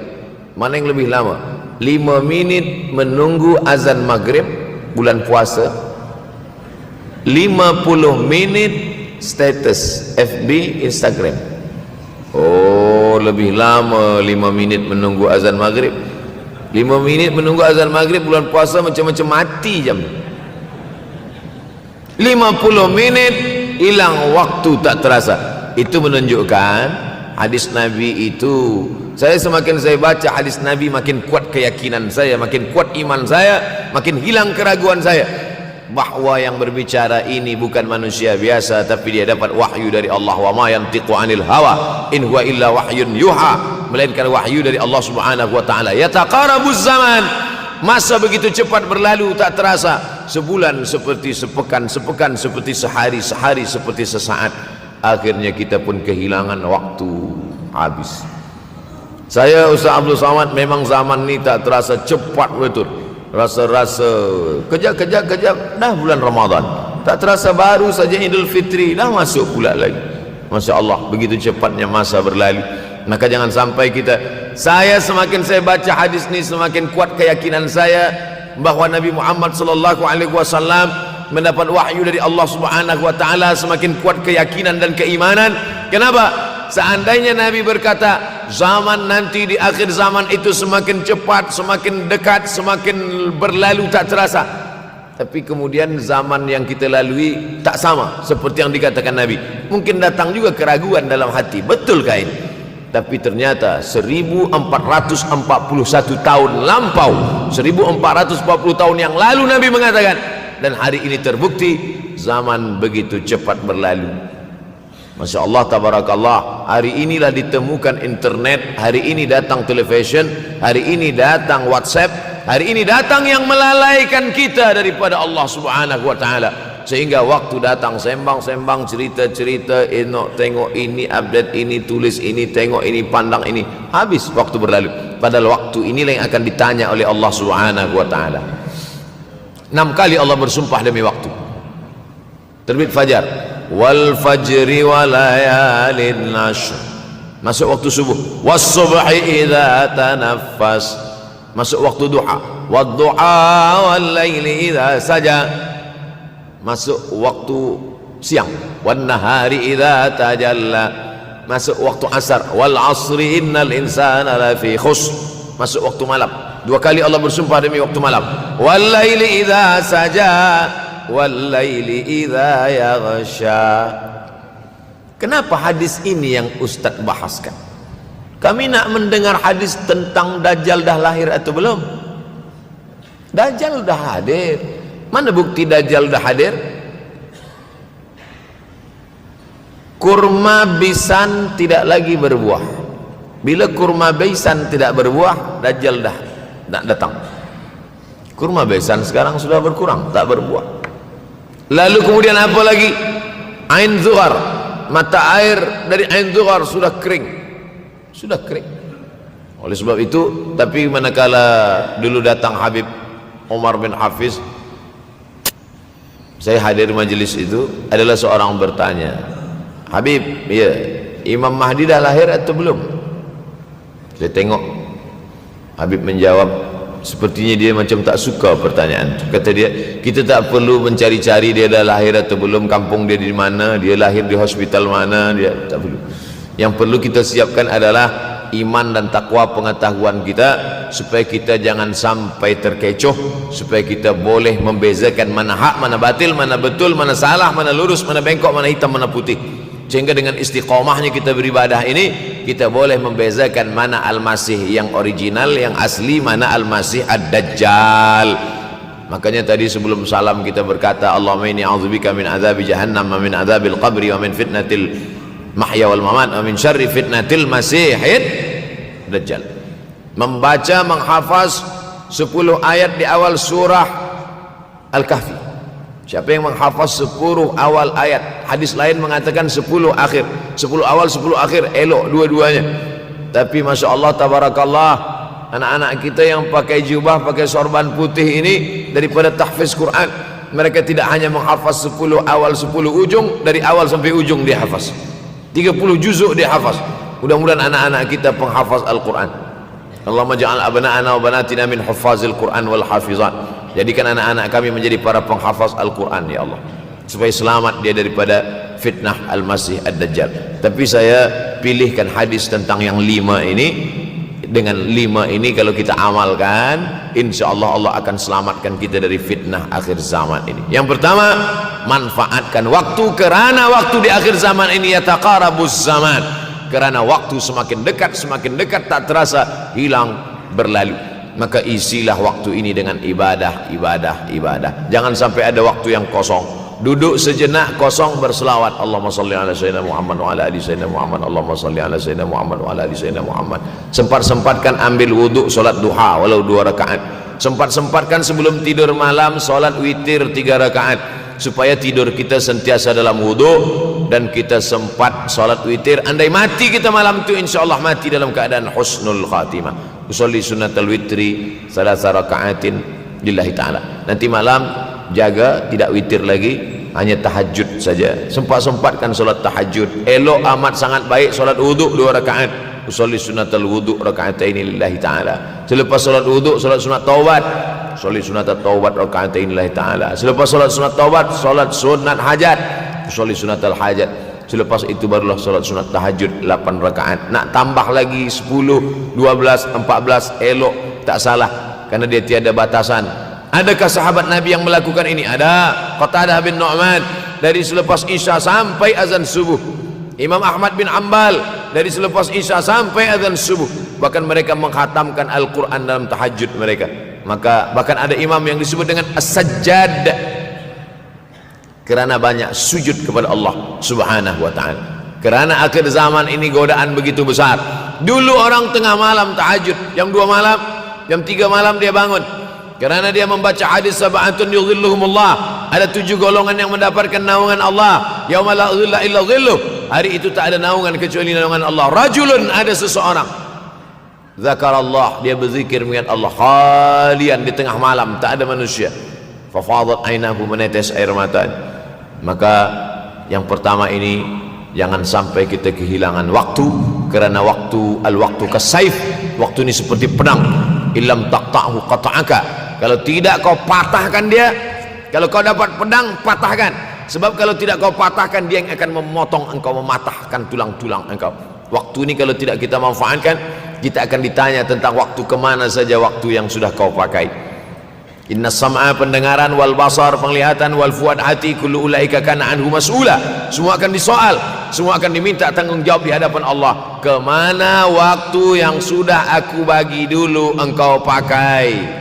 mana yang lebih lama? 5 minit menunggu azan maghrib bulan puasa, 50 minit status FB, Instagram. Oh, lebih lama 5 minit menunggu azan maghrib. 5 minit menunggu azan maghrib bulan puasa macam-macam mati jam. 50 minit hilang waktu tak terasa. Itu menunjukkan hadis Nabi itu, saya semakin saya baca hadis Nabi makin kuat keyakinan saya, makin kuat iman saya, makin hilang keraguan saya bahwa yang berbicara ini bukan manusia biasa, tapi dia dapat wahyu dari Allah. Wa ma yantiqu anil hawa in huwa illa wahyun yuha, melainkan wahyu dari Allah Subhanahu wa taala. Yataqarabuz zaman. Masa begitu cepat berlalu tak terasa. Sebulan seperti sepekan, sepekan seperti sehari, sehari seperti sesaat. Akhirnya kita pun kehilangan waktu, habis. Saya Ustaz Abdul Samad, memang zaman ni tak terasa cepat betul. Rasa-rasa kejap-kejap dah bulan Ramadan. Tak terasa baru saja Idul Fitri dah masuk pula lagi. Masya Allah, begitu cepatnya masa berlalu. Maka jangan sampai kita, saya semakin saya baca hadis ni semakin kuat keyakinan saya bahwa Nabi Muhammad sallallahu alaihi wasallam mendapat wahyu dari Allah Subhanahu wa taala. Semakin kuat keyakinan dan keimanan. Kenapa? Seandainya Nabi berkata zaman nanti di akhir zaman itu semakin cepat, semakin dekat, semakin berlalu tak terasa, tapi kemudian zaman yang kita lalui tak sama seperti yang dikatakan Nabi. Mungkin datang juga keraguan dalam hati, betulkah ini? Tapi ternyata 1441 tahun lampau, 1440 tahun yang lalu Nabi mengatakan, dan hari ini terbukti zaman begitu cepat berlalu. Masya Allah, tabarakallah. Hari inilah ditemukan internet, hari ini datang television, hari ini datang WhatsApp, hari ini datang yang melalaikan kita daripada Allah subhanahu wa ta'ala, sehingga waktu datang sembang-sembang, cerita-cerita, tengok ini, update ini, tulis ini, tengok ini, pandang ini, habis waktu berlalu. Padahal waktu inilah yang akan ditanya oleh Allah subhanahu wa ta'ala. 6 kali Allah bersumpah demi waktu. Terbit fajar, wal fajri wa layalin nashr, masuk waktu subuh, was subhi idza tanaffas, masuk waktu duha, wad duha wal laili idza saja, masuk waktu siang, wan nahari idza tajalla, masuk waktu asar, wal asri innal insana lafi khusr, masuk waktu malam. 2 kali Allah bersumpah demi waktu malam, wal laili idza saja wal laili idza yaghsha. Kenapa hadis ini yang Ustaz bahaskan? Kami nak mendengar hadis tentang Dajjal dah lahir atau belum? Dajjal dah hadir. Mana bukti Dajjal dah hadir? Kurma bisan tidak lagi berbuah. Bila kurma bisan tidak berbuah, Dajjal dah datang. Kurma bisan sekarang sudah berkurang, tak berbuah. Lalu kemudian apa lagi? Ain Zuhar, mata air dari Ain Zuhar sudah kering, sudah kering. Oleh sebab itu, tapi manakala dulu datang Habib Umar bin Hafiz, saya hadir majelis itu, adalah seorang bertanya, Habib, ya, Imam Mahdi dah lahir atau belum? Saya tengok Habib menjawab, sepertinya dia macam tak suka pertanyaan. Kata dia, kita tak perlu mencari-cari dia dah lahir atau belum, kampung dia di mana, dia lahir di hospital mana, dia tak perlu. Yang perlu kita siapkan adalah iman dan takwa pengetahuan kita, supaya kita jangan sampai terkecoh, supaya kita boleh membezakan mana hak, mana batil, mana betul, mana salah, mana lurus, mana bengkok, mana hitam, mana putih. Sehingga dengan istiqomahnya kita beribadah ini, kita boleh membezakan mana Al-Masih yang original, yang asli, mana Al-Masih Ad-Dajjal. Makanya tadi sebelum salam kita berkata, Allahumma inni a'udzubika min azabi jahannam, wa min azabil qabri, wa min fitnatil mahya wal mamat, wa min syarri fitnatil masihid Dajjal. Membaca, menghafaz 10 ayat di awal surah Al-Kahfi. Siapa yang menghafaz 10 awal ayat, hadis lain mengatakan 10 akhir, 10 awal 10 akhir, elok dua-duanya. Tapi Masya Allah, tabarakallah, anak-anak kita yang pakai jubah, pakai sorban putih ini, daripada tahfiz Quran, mereka tidak hanya menghafaz 10 awal 10 ujung, dari awal sampai ujung dia hafaz, 30 juzuk dia hafaz. Mudah-mudahan anak-anak kita penghafaz Al-Quran. Allahumma ja'al abna'ana wa banatina min huffazil Quran wal hafizan. Jadikan anak-anak kami menjadi para penghafaz Al-Quran, ya Allah, supaya selamat dia daripada fitnah Al-Masih Ad-Dajjal. Tapi saya pilihkan hadis tentang yang 5 ini. Dengan 5 ini kalau kita amalkan, insya Allah Allah akan selamatkan kita dari fitnah akhir zaman ini. Yang pertama, manfaatkan waktu, kerana waktu di akhir zaman ini yataqarabuz zaman, kerana waktu semakin dekat tak terasa, hilang, berlalu. Maka isilah waktu ini dengan ibadah. Jangan sampai ada waktu yang kosong. Duduk sejenak kosong, berselawat, Allahumma salli ala sayyidina Muhammad wa ala ali sayyidina Muhammad, Allahumma salli ala sayyidina Muhammad wa ala ali sayyidina Muhammad. Sempat-sempatkan ambil wuduk, solat duha walau 2 rakaat. Sempat-sempatkan sebelum tidur malam solat witir 3 rakaat, supaya tidur kita sentiasa dalam wuduk, dan kita sempat solat witir. Andai mati kita malam itu, insyaallah mati dalam keadaan husnul khatimah. Usolli sunnatal witri 3 rakaatin lillahi ta'ala. Nanti malam jaga, tidak witir lagi, hanya tahajud saja. Sempat-sempatkan solat tahajud. Elok amat sangat baik solat wuduk 2 rakaat. Usolli sunnatal wuduk rakaatain lillahi ta'ala. Selepas solat wuduk, solat sunat taubat. Usolli sunnatat taubat rakaatain lillahi ta'ala. Selepas solat sunat taubat, solat sunat hajat. Usolli sunnatal hajat. Selepas itu barulah solat sunat tahajud 8 rakaat. Nak tambah lagi 10, 12, 14, elok, tak salah, karena dia tiada batasan. Adakah sahabat Nabi yang melakukan ini? Ada. Qatadah bin Nu'man, dari selepas Isya sampai azan subuh. Imam Ahmad bin Ambal, dari selepas Isya sampai azan subuh. Bahkan mereka menghatamkan Al-Quran dalam tahajud mereka. Maka bahkan ada imam yang disebut dengan As-Sajjad, kerana banyak sujud kepada Allah subhanahu wa ta'ala. Kerana akhir zaman ini godaan begitu besar. Dulu orang tengah malam tahajud, jam 2 malam, jam 3 malam dia bangun. Kerana dia membaca hadis sab'atun yudhilluhumullah. Ada 7 golongan yang mendapatkan naungan Allah. Yauma la dhilla illa dhilluh. Hari itu tak ada naungan kecuali naungan Allah. Rajulun, ada seseorang. Zakarallah, dia berzikir mengingat Allah. Khalian, di tengah malam, tak ada manusia. Fafadat ainahu, menetes air mata. Maka yang pertama ini, jangan sampai kita kehilangan waktu. Kerana waktu, al-waktu kasaif. Waktu ini seperti pedang. Illam taqta'hu qata'aka. Kalau tidak kau patahkan dia. Kalau kau dapat pedang, patahkan. Sebab kalau tidak kau patahkan, dia yang akan memotong engkau, mematahkan tulang-tulang engkau. Waktu ini kalau tidak kita manfaatkan, kita akan ditanya tentang waktu, kemana saja waktu yang sudah kau pakai. Inna sam'a, pendengaran, wal basar, penglihatan, wal fuad, hati, kullu ulaika kana anhu mas'ula. Semua akan disoal, semua akan diminta tanggungjawab di hadapan Allah. Kemana waktu yang sudah aku bagi dulu engkau pakai?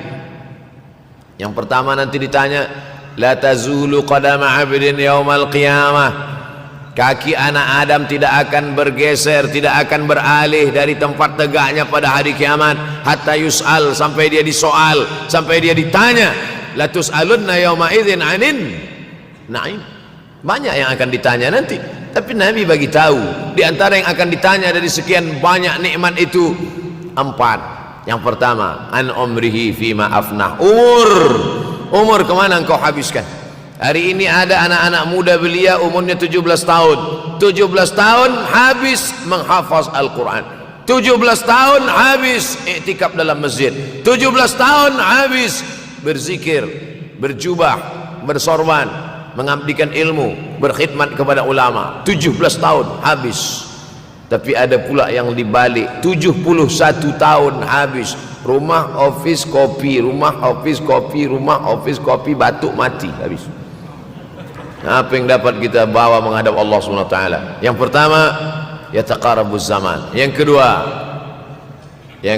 Yang pertama nanti ditanya, la tazulu qadama 'abdin yaumal qiyamah. Kaki anak Adam tidak akan bergeser, tidak akan beralih dari tempat tegaknya pada hari kiamat, hatta yus'al, sampai dia disoal, sampai dia ditanya. La tus'alunna yauma idzin 'anin na'im. Banyak yang akan ditanya nanti, tapi Nabi bagi tahu di antara yang akan ditanya dari sekian banyak nikmat itu 4. Yang pertama, an umrihi fima afnah. Umur kemana engkau habiskan? Hari ini ada anak-anak muda belia umurnya 17 tahun. 17 tahun habis menghafaz Al-Quran. 17 tahun habis iktikaf dalam masjid. 17 tahun habis berzikir, berjubah, bersorban, mengabdikan ilmu, berkhidmat kepada ulama. 17 tahun habis. Tapi ada pula yang dibalik, 71 tahun habis. Rumah, office, kopi, rumah, office, kopi, rumah, office, kopi, batuk, mati, habis. Apa yang dapat kita bawa menghadap Allah SWT? Yang pertama, yataqarabuz zaman. Yang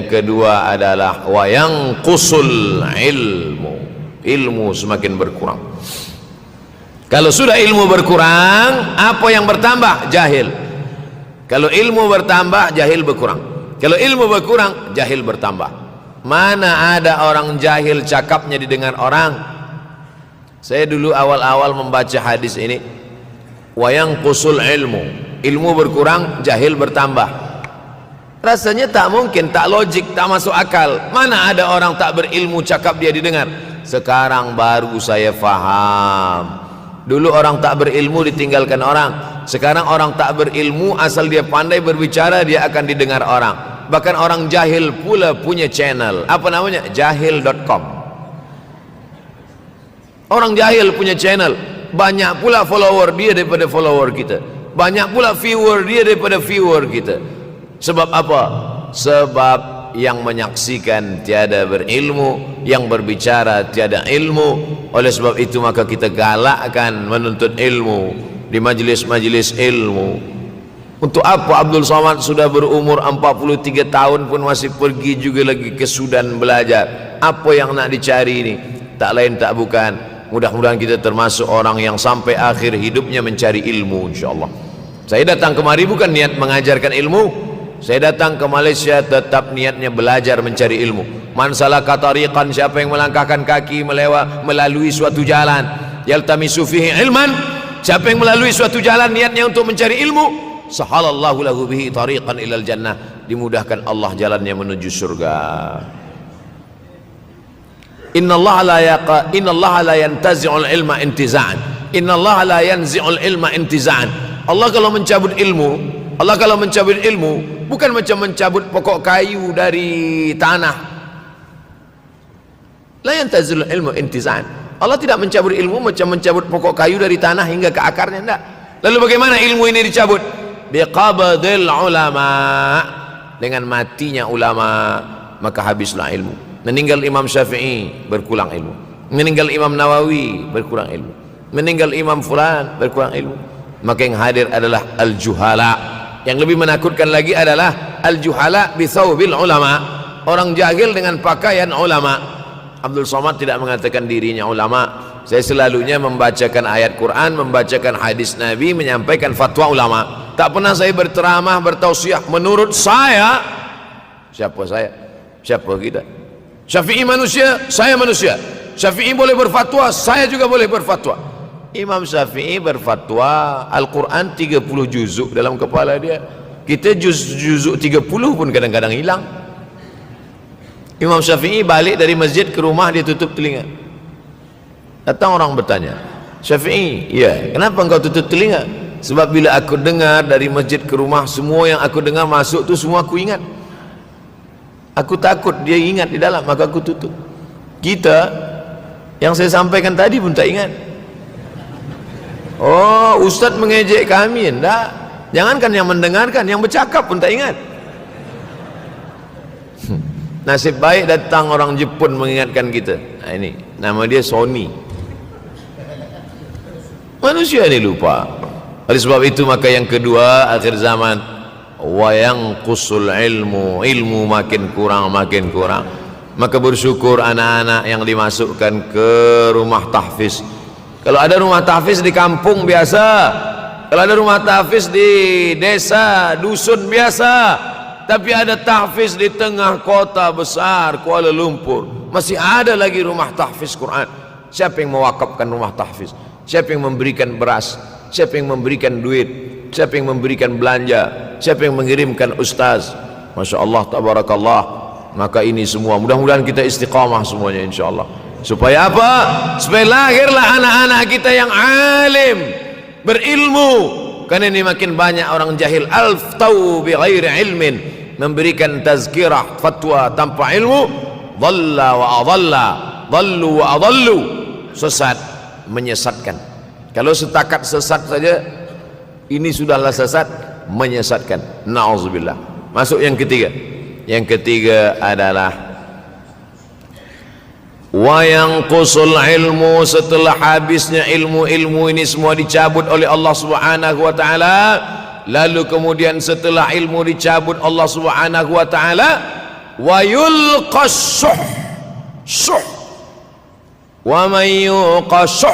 kedua adalah wa yanqusul ilmu. Ilmu semakin berkurang. Kalau sudah ilmu berkurang, apa yang bertambah? Jahil. Kalau ilmu bertambah, jahil berkurang. Kalau ilmu berkurang, jahil bertambah. Mana ada orang jahil cakapnya didengar orang? Saya dulu awal-awal membaca hadis ini, wa yanqusul ilmu. Ilmu berkurang, jahil bertambah. Rasanya tak mungkin, tak logik, tak masuk akal. Mana ada orang tak berilmu cakap dia didengar? Sekarang baru saya faham. Dulu orang tak berilmu ditinggalkan orang. Sekarang orang tak berilmu, asal dia pandai berbicara, dia akan didengar orang. Bahkan orang jahil pula punya channel. Apa namanya? Jahil.com. Orang jahil punya channel. Banyak pula follower dia daripada follower kita. Banyak pula viewer dia daripada viewer kita. Sebab apa? Sebab yang menyaksikan tiada berilmu, yang berbicara tiada ilmu. Oleh sebab itu maka kita galakkan menuntut ilmu di majlis-majlis ilmu. Untuk apa Abdul Somad sudah berumur 43 tahun pun masih pergi juga lagi ke Sudan belajar? Apa yang nak dicari ini? Tak lain tak bukan, mudah-mudahan kita termasuk orang yang sampai akhir hidupnya mencari ilmu, insyaAllah. Saya datang kemari bukan niat mengajarkan ilmu. Saya datang ke Malaysia tetap niatnya belajar mencari ilmu. Man salaka tariqan, siapa yang melangkahkan kaki melalui suatu jalan, yaltamisu fihi ilman, siapa yang melalui suatu jalan niatnya untuk mencari ilmu, sahalallahu lahu bihi tariqan ilal jannah, dimudahkan Allah jalannya menuju surga. Innallaha la yantazi'ul ilma intiza'an. Innallaha la yanzi'ul ilma intiza'an. Allah kalau mencabut ilmu, bukan macam mencabut pokok kayu dari tanah. La yantazil ilmu intizan. Allah tidak mencabut ilmu macam mencabut pokok kayu dari tanah hingga ke akarnya, tidak. Lalu bagaimana ilmu ini dicabut? Biqabdil ulama. Dengan matinya ulama, maka habislah ilmu. Meninggal Imam Syafi'i, berkurang ilmu. Meninggal Imam Nawawi, berkurang ilmu. Meninggal Imam Fulan, berkurang ilmu. Maka yang hadir adalah al-juhala. Yang lebih menakutkan lagi adalah al-juhala bi thawbil ulama, orang jahil dengan pakaian ulama. Abdul Somad tidak mengatakan dirinya ulama. Saya selalunya membacakan ayat Quran, membacakan hadis Nabi, menyampaikan fatwa ulama. Tak pernah saya berceramah, bertausiah. Menurut saya, siapa saya? Siapa kita? Syafi'i manusia, saya manusia. Syafi'i boleh berfatwa, saya juga boleh berfatwa. Imam Syafi'i berfatwa Al-Quran 30 juzuk dalam kepala dia. Kita juzuk 30 pun kadang-kadang hilang. Imam Syafi'i balik dari masjid ke rumah, dia tutup telinga. Datang orang bertanya, Syafi'i, ya, kenapa engkau tutup telinga? Sebab bila aku dengar dari masjid ke rumah, semua yang aku dengar masuk tu semua aku ingat. Aku takut dia ingat di dalam, maka aku tutup. Kita yang saya sampaikan tadi pun tak ingat. Oh, ustaz mengejek kami, enggak. Jangankan yang mendengarkan, yang bercakap pun tak ingat. Nasib baik datang orang Jepun mengingatkan kita. Nah, ini nama dia Sony. Manusia ini lupa. Oleh sebab itu maka yang kedua, akhir zaman, wa yanqusul ilmu, ilmu makin kurang. Maka bersyukur anak-anak yang dimasukkan ke rumah tahfiz. Kalau ada rumah tahfiz di kampung biasa, kalau ada rumah tahfiz di desa, dusun biasa, tapi ada tahfiz di tengah kota besar Kuala Lumpur, masih ada lagi rumah tahfiz Quran. Siapa yang mewakafkan rumah tahfiz? Siapa yang memberikan beras? Siapa yang memberikan duit? Siapa yang memberikan belanja? Siapa yang mengirimkan ustaz? Masya Allah, tabarakallah. Maka ini semua mudah-mudahan kita istiqamah semuanya insyaallah. Supaya apa? Supaya lahirlah anak-anak kita yang alim, berilmu. Karena ini makin banyak orang jahil, alftau bi ghairi ilmin, memberikan tazkirah, fatwa tanpa ilmu. Dhalla wa adalla, dhallu wa adallu, sesat, menyesatkan. Kalau setakat sesat saja, ini sudahlah sesat, menyesatkan. Na'udzubillah. Masuk yang ketiga. Yang ketiga adalah wa yanqusul ilmu, setelah habisnya ilmu-ilmu ini semua dicabut oleh Allah Subhanahu wa taala. Lalu kemudian setelah ilmu dicabut Allah Subhanahu wa taala, wa yulqas syuh. Wa may yuqashuh,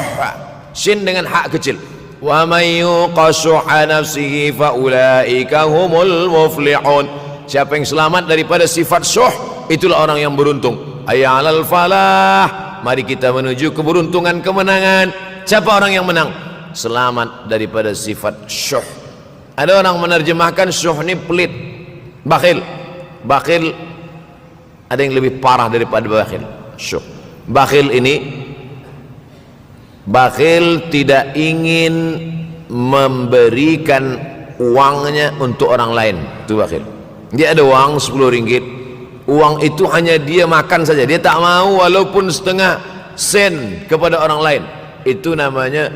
sin dengan hak kecil. Wa may yuqashuha nafsihi fa ulaika humul muflihun. Siapa yang selamat daripada sifat syuh, itulah orang yang beruntung. Hayya 'alal falah, mari kita menuju keberuntungan, kemenangan. Siapa orang yang menang? Selamat daripada sifat syuh. Ada orang menerjemahkan syuh ini pelit, bakhil. Bakhil ada yang lebih parah daripada bakhil. Syuh. Bakhil ini, bakhil tidak ingin memberikan uangnya untuk orang lain. Itu bakhil. Dia ada uang 10 ringgit, uang itu hanya dia makan saja, dia tak mau walaupun setengah sen kepada orang lain. Itu namanya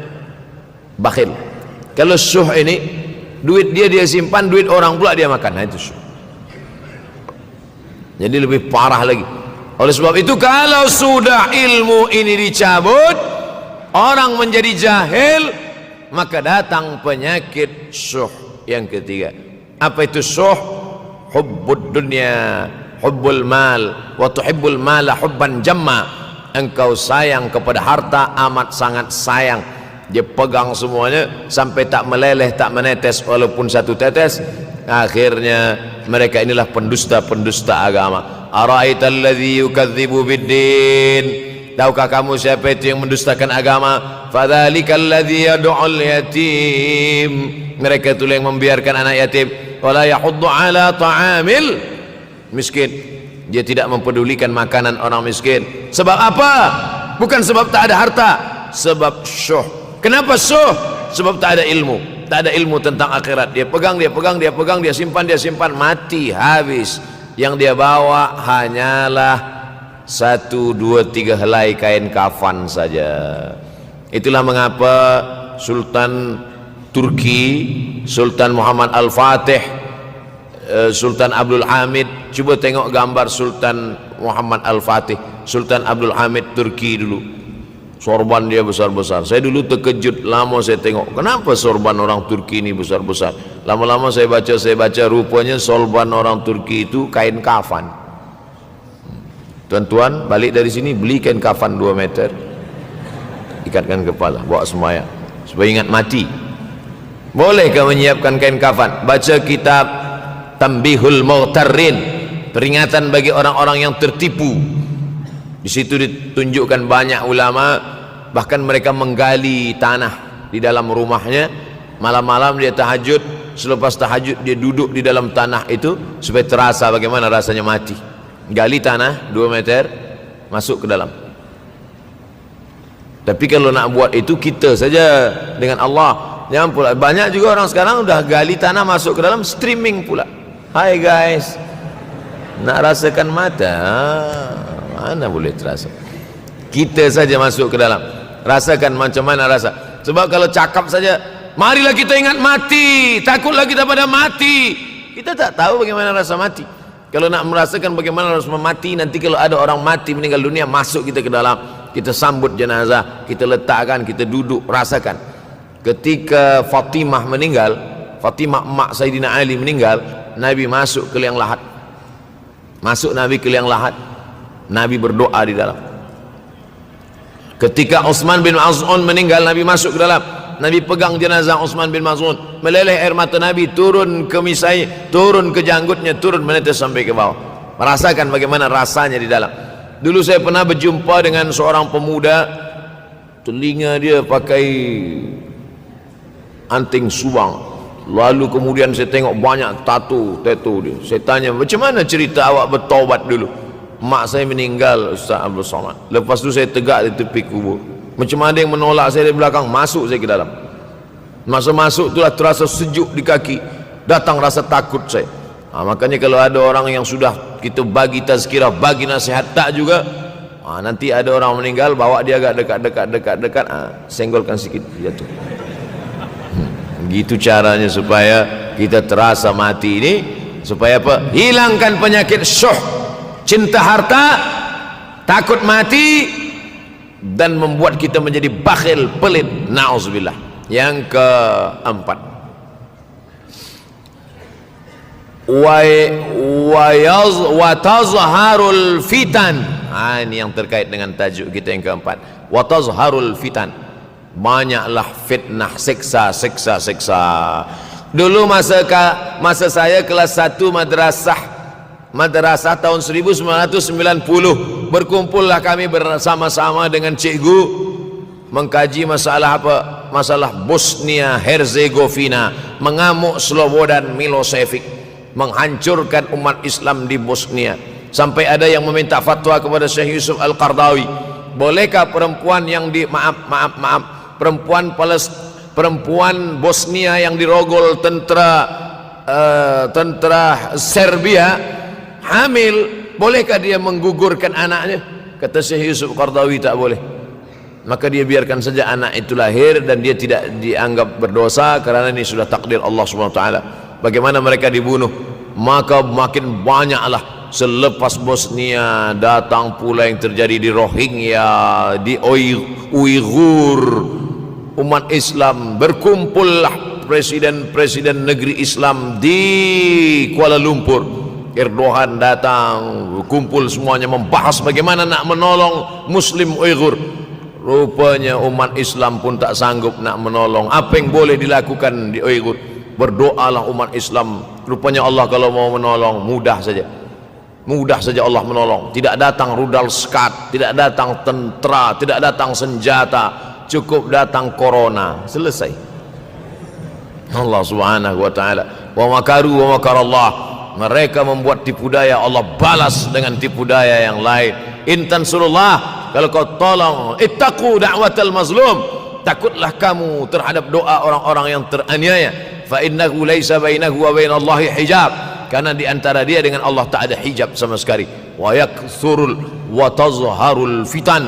bakhil. Kalau syuh ini, duit dia simpan, duit orang pula dia makan. Nah, itu syuh. Jadi lebih parah lagi. Oleh sebab itu kalau sudah ilmu ini dicabut, orang menjadi jahil, maka datang penyakit syuh yang ketiga. Apa itu syuh? Hubbud dunya, hubbul mal, wa tuhibbul mala hubban jamma. Engkau sayang kepada harta, amat sangat sayang. Dia pegang semuanya sampai tak meleleh, tak menetes walaupun satu tetes. Akhirnya mereka inilah pendusta-pendusta agama. Ara'aital ladzi yukadzibu biddin, tahukah kamu siapa itu yang mendustakan agama? Fadzalikal ladzi yad'ul yatim, mereka itu yang membiarkan anak yatim. Wala yahuddu ala ta'amil miskin, dia tidak mempedulikan makanan orang miskin. Sebab apa? Bukan sebab tak ada harta, sebab syuh. Kenapa syuh? Sebab tak ada ilmu. Tak ada ilmu tentang akhirat. Dia pegang, dia simpan, mati, habis. Yang dia bawa hanyalah 1, 2, 3 helai kain kafan saja. Itulah mengapa Sultan Turki, Sultan Muhammad Al-Fatih, Sultan Abdul Hamid, coba tengok gambar Sultan Muhammad Al-Fatih, Sultan Abdul Hamid Turki dulu. Sorban dia besar-besar. Saya dulu terkejut, lama saya tengok, kenapa sorban orang Turki ini besar-besar. Lama-lama saya baca, rupanya sorban orang Turki itu kain kafan. Tuan-tuan balik dari sini beli kain kafan 2 meter, ikatkan kepala, bawa semayang supaya ingat mati. Bolehkah menyiapkan kain kafan? Baca kitab Tanbihul Mughtarrin, peringatan bagi orang-orang yang tertipu. Di situ ditunjukkan banyak ulama, bahkan mereka menggali tanah di dalam rumahnya, malam-malam dia tahajud, selepas tahajud dia duduk di dalam tanah itu supaya terasa bagaimana rasanya mati. Gali tanah 2 meter, masuk ke dalam. Tapi kalau nak buat itu kita saja dengan Allah. Jangan pula, banyak juga orang sekarang udah gali tanah masuk ke dalam, streaming pula. Hai guys, nak rasakan mata, mana boleh terasa. Kita saja masuk ke dalam, rasakan macam mana rasa. Sebab kalau cakap saja, marilah kita ingat mati, takutlah kita pada mati, kita tak tahu bagaimana rasa mati. Kalau nak merasakan bagaimana rasa mati, nanti kalau ada orang mati meninggal dunia, masuk kita ke dalam, kita sambut jenazah, kita letakkan, kita duduk, rasakan. Ketika Fatimah meninggal, Fatimah emak Sayyidina Ali meninggal, Nabi masuk ke liang lahat. Masuk Nabi ke liang lahat, Nabi berdoa di dalam. Ketika Utsman bin Maz'un meninggal, Nabi masuk ke dalam, Nabi pegang jenazah Utsman bin Maz'un, meleleh air mata Nabi turun ke misai, turun ke janggutnya, turun menetes sampai ke bawah. Merasakan bagaimana rasanya di dalam. Dulu saya pernah berjumpa dengan seorang pemuda, telinga dia pakai anting subang, lalu kemudian saya tengok banyak tato dia. Saya tanya, macam mana cerita awak bertaubat dulu? Mak saya meninggal, Ustaz Abdul Somad. Lepas tu saya tegak di tepi kubur. Macam ada yang menolak saya dari belakang, masuk saya ke dalam. Masa masuk itulah terasa sejuk di kaki, datang rasa takut saya. Makanya kalau ada orang yang sudah kita bagi tazkirah, bagi nasihat tak juga, nanti ada orang meninggal, bawa dia agak dekat, senggolkan sikit, jatuh. Gitu caranya supaya kita terasa mati ini, supaya apa? Hilangkan penyakit syuh, cinta harta, takut mati, dan membuat kita menjadi bakhil, pelit, na'udzubillah. Yang keempat, wa tazharul fitan. Ini yang terkait dengan tajuk kita yang keempat, wa tazharul fitan. Banyaklah fitnah, siksa. Dulu masa saya kelas 1 madrasah tahun 1990, berkumpullah kami bersama-sama dengan cikgu mengkaji masalah apa? Masalah Bosnia Herzegovina, mengamuk Slobodan Milosevic, menghancurkan umat Islam di Bosnia. Sampai ada yang meminta fatwa kepada Syekh Yusuf Al-Qardawi, bolehkah perempuan yang perempuan Bosnia yang dirogol tentara Serbia hamil, bolehkah dia menggugurkan anaknya? Kata Syekh Yusuf Qardawi, tak boleh. Maka dia biarkan saja anak itu lahir dan dia tidak dianggap berdosa, karena ini sudah takdir Allah SWT. Bagaimana mereka dibunuh? Maka makin banyaklah selepas Bosnia datang pula yang terjadi di Rohingya, di Uighur. Umat Islam berkumpullah, presiden-presiden negeri Islam di Kuala Lumpur. Erdogan datang, kumpul semuanya membahas bagaimana nak menolong Muslim Uighur. Rupanya umat Islam pun tak sanggup nak menolong. Apa yang boleh dilakukan di Uighur? Berdoalah umat Islam. Rupanya Allah kalau mau menolong mudah saja Allah menolong. Tidak datang rudal skat, tidak datang tentera, tidak datang senjata, cukup datang corona, selesai. Allah Subhanahu wa taala, wa makaru wa makarallah. Mereka membuat tipu daya, Allah balas dengan tipu daya yang lain. In tansurullah, kalau kau tolong, ittaqu da'watal mazlum, takutlah kamu terhadap doa orang-orang yang teraniaya. Fa innahu laisa bainahu wa bainallahi hijab, karena di antara dia dengan Allah tak ada hijab sama sekali. Wa yakthurul wa tazharul fitan,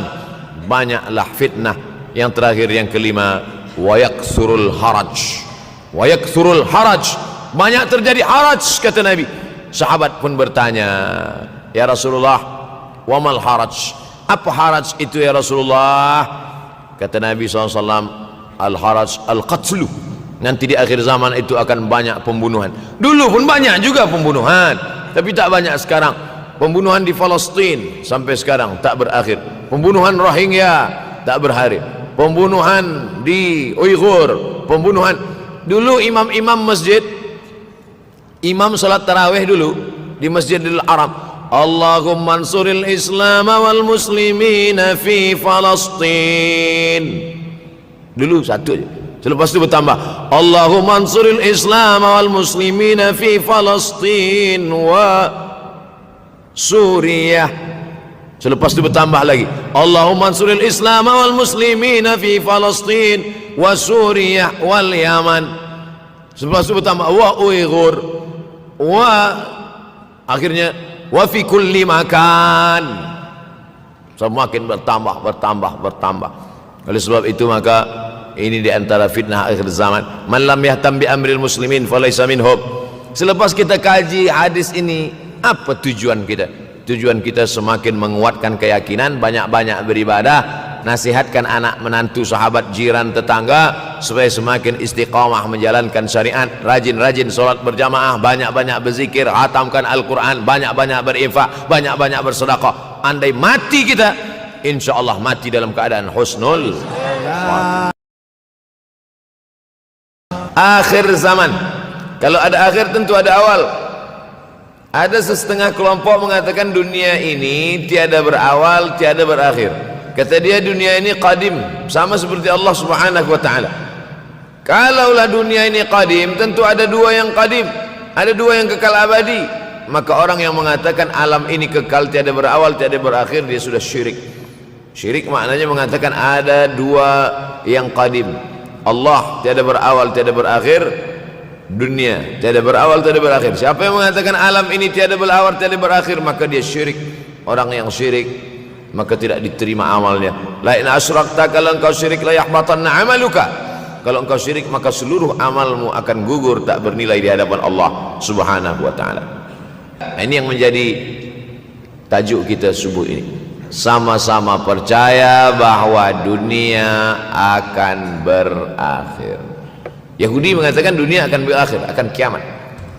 banyaklah fitnah. Yang terakhir, yang kelima, wa yakthurul haraj. Wa yakthurul haraj, banyak terjadi haraj, kata Nabi. Sahabat pun bertanya, ya Rasulullah, wa mal haraj? Apa haraj itu ya Rasulullah? Kata Nabi SAW, al haraj al qatlu. Nanti di akhir zaman itu akan banyak pembunuhan. Dulu pun banyak juga pembunuhan, tapi tak banyak sekarang. Pembunuhan di Palestin sampai sekarang tak berakhir. Pembunuhan Rohingya tak berakhir. Pembunuhan di Uighur, pembunuhan Dulu imam-imam masjid, imam salat tarawih dulu di Masjidil Haram, Allahumma ansuril Islam wal muslimina fi Falastin. Dulu satu aja. Selepas itu bertambah, Allahumma ansuril Islam wal muslimina fi Falastin wa Suriah. Selepas itu bertambah lagi, Allahumma ansuril Islam wal muslimina fi Falastin wa Suriah wal Yaman. Selepas itu bertambah wa Uighur wa, akhirnya wa fi kulli makan. Semakin bertambah. Oleh sebab itu maka ini di antara fitnah akhir zaman. Man lam yahtam bi amril muslimin falaysa minhum. Selepas kita kaji hadis ini, apa tujuan kita? Tujuan kita semakin menguatkan keyakinan, banyak-banyak beribadah, nasihatkan anak menantu, sahabat, jiran, tetangga supaya semakin istiqamah menjalankan syariat, rajin-rajin sholat berjamaah, banyak-banyak berzikir, hatamkan Al-Quran, banyak-banyak berinfak, banyak-banyak bersedekah. Andai mati kita, insya Allah mati dalam keadaan husnul akhir zaman. Kalau ada akhir tentu ada awal. Ada setengah kelompok mengatakan dunia ini tiada berawal, tiada berakhir. Kata dia dunia ini qadim, sama seperti Allah Subhanahu wa ta'ala. Kalaulah dunia ini qadim, tentu ada dua yang qadim, ada dua yang kekal abadi. Maka orang yang mengatakan alam ini kekal, tiada berawal, tiada berakhir, dia sudah syirik. Syirik maknanya mengatakan ada dua yang qadim, Allah tiada berawal, tiada berakhir, dunia tiada berawal, tiada berakhir. Siapa yang mengatakan alam ini tiada berawal, tiada berakhir, maka dia syirik. Orang yang syirik maka tidak diterima amalnya. La in asyrakta, kalau engkau syirik, la yahbatanna amaluka. Kalau engkau syirik maka seluruh amalmu akan gugur, tak bernilai di hadapan Allah Subhanahu wa ta'ala. Ini yang menjadi tajuk kita subuh ini. Sama-sama percaya bahwa dunia akan berakhir. Yahudi mengatakan dunia akan berakhir, akan kiamat.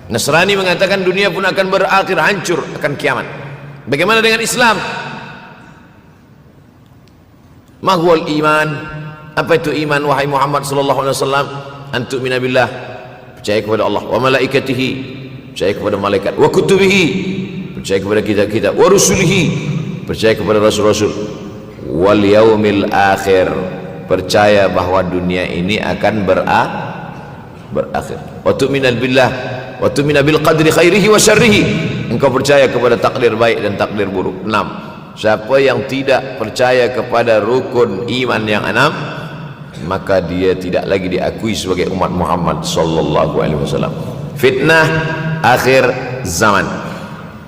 Nasrani mengatakan dunia pun akan berakhir, hancur, akan kiamat. Bagaimana dengan Islam? Mahwal iman. Apa itu iman wahai Muhammad sallallahu alaihi wasallam? Antu'mina billah, percaya kepada Allah, wa malaikatihi, percaya kepada malaikat, wa kutubihi, percaya kepada kitab-kitab, wa rusulihi, percaya kepada rasul-rasul, wal yaumil akhir, percaya bahwa dunia ini akan berakhir. Wa tu'mina billah wa tu'mina bil qadri khairihi wa syarrihi, engkau percaya kepada takdir baik dan takdir buruk. 6. Siapa yang tidak percaya kepada rukun iman yang 6, maka dia tidak lagi diakui sebagai umat Muhammad sallallahu alaihi wasallam. Fitnah akhir zaman.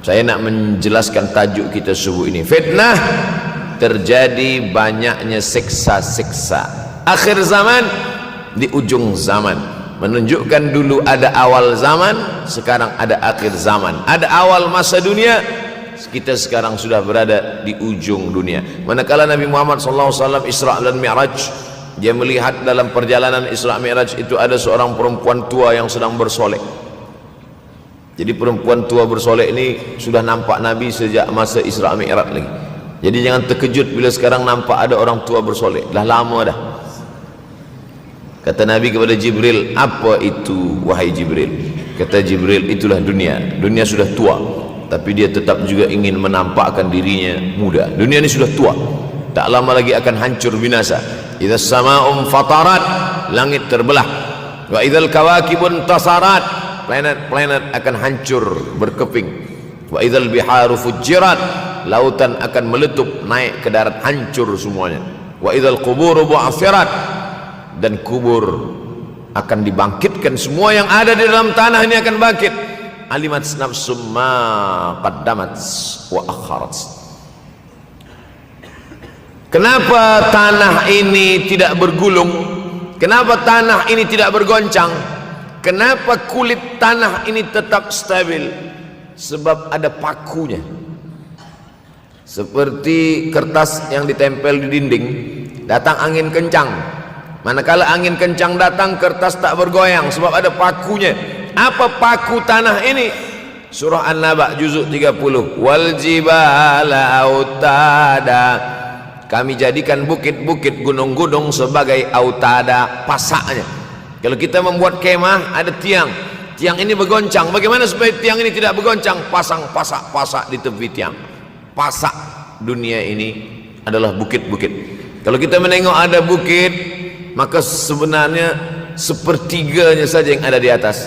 Saya nak menjelaskan tajuk kita subuh ini. Fitnah, terjadi banyaknya siksa-siksa. Akhir zaman, di ujung zaman. Menunjukkan dulu ada awal zaman, sekarang ada akhir zaman. Ada awal masa dunia, kita sekarang sudah berada di ujung dunia. Manakala Nabi Muhammad SAW Isra dan Mi'raj, dia melihat dalam perjalanan Isra Mi'raj itu ada seorang perempuan tua yang sedang bersolek. Jadi perempuan tua bersolek ini sudah nampak Nabi sejak masa Isra Mi'raj lagi. Jadi jangan terkejut bila sekarang nampak ada orang tua bersolek. Dah lama dah. Kata Nabi kepada Jibril, apa itu wahai Jibril? Kata Jibril, itulah dunia. Dunia sudah tua, tapi dia tetap juga ingin menampakkan dirinya muda. Dunia ini sudah tua, tak lama lagi akan hancur binasa. Idza sama'um fatarat, langit terbelah. Wa idzal kawakibun tasarat, planet-planet akan hancur berkeping. Wa idzal biharu fujirat, lautan akan meletup naik ke darat, hancur semuanya. Wa idzal quburu bu'athirat, dan kubur akan dibangkitkan. Semua yang ada di dalam tanah ini akan bangkit. Alimat nafsum ma qaddamat wa akharat. Kenapa tanah ini tidak bergulung? Kenapa tanah ini tidak bergoncang? Kenapa kulit tanah ini tetap stabil? Sebab ada pakunya. Seperti kertas yang ditempel di dinding, datang angin kencang, manakala angin kencang datang, kertas tak bergoyang sebab ada pakunya. Apa paku tanah ini? Surah An-Naba juzuk 30. Wal jibala autada, kami jadikan bukit-bukit, gunung-gunung sebagai autada, pasaknya. Kalau kita membuat kemah, ada tiang, tiang ini bergoncang. Bagaimana supaya tiang ini tidak bergoncang? Pasang pasak-pasak di tepi tiang. Pasak. Dunia ini adalah bukit-bukit. Kalau kita menengok ada bukit, maka sebenarnya sepertiganya saja yang ada di atas.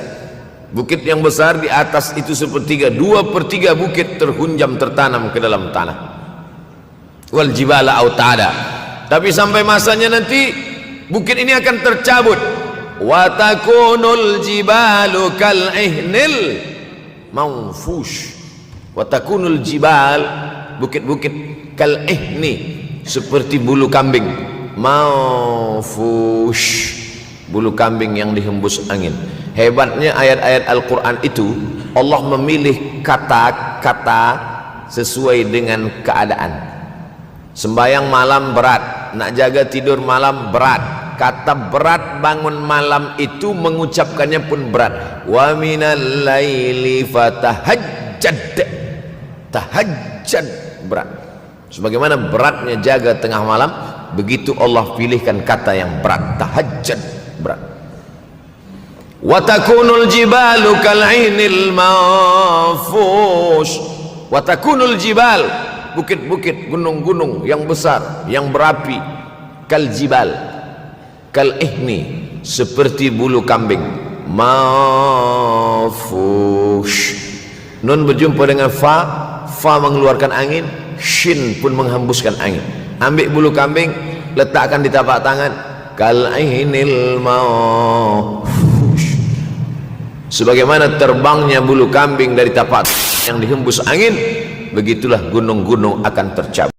Bukit yang besar di atas itu sepertiga, 2/3 bukit terhunjam, tertanam ke dalam tanah. Wal jibala autada. Tapi sampai masanya nanti bukit ini akan tercabut. Wa takunul jibalu kal ihnil manfush. Wa takunul jibal, bukit-bukit kal ihni, seperti bulu kambing. Manfush, bulu kambing yang dihembus angin. Hebatnya ayat-ayat Al-Quran itu, Allah memilih kata-kata sesuai dengan keadaan. Sembayang malam berat, nak jaga tidur malam berat. Kata berat bangun malam itu mengucapkannya pun berat. Wa minal laili fatahajjad, tahajjad berat. Sebagaimana beratnya jaga tengah malam, begitu Allah pilihkan kata yang berat, tahajjud berat. Wa takunul jibalu kal ainil manfush. Wa takunul jibal, bukit-bukit, gunung-gunung yang besar, yang berapi, kal jibal, kal ihni, seperti bulu kambing. Manfush. Nun berjumpa dengan fa, fa mengeluarkan angin, shin pun menghembuskan angin. Ambil bulu kambing, letakkan di tapak tangan, kal ainil manfush. Sebagaimana terbangnya bulu kambing dari tapak yang dihembus angin, begitulah gunung-gunung akan tercabut.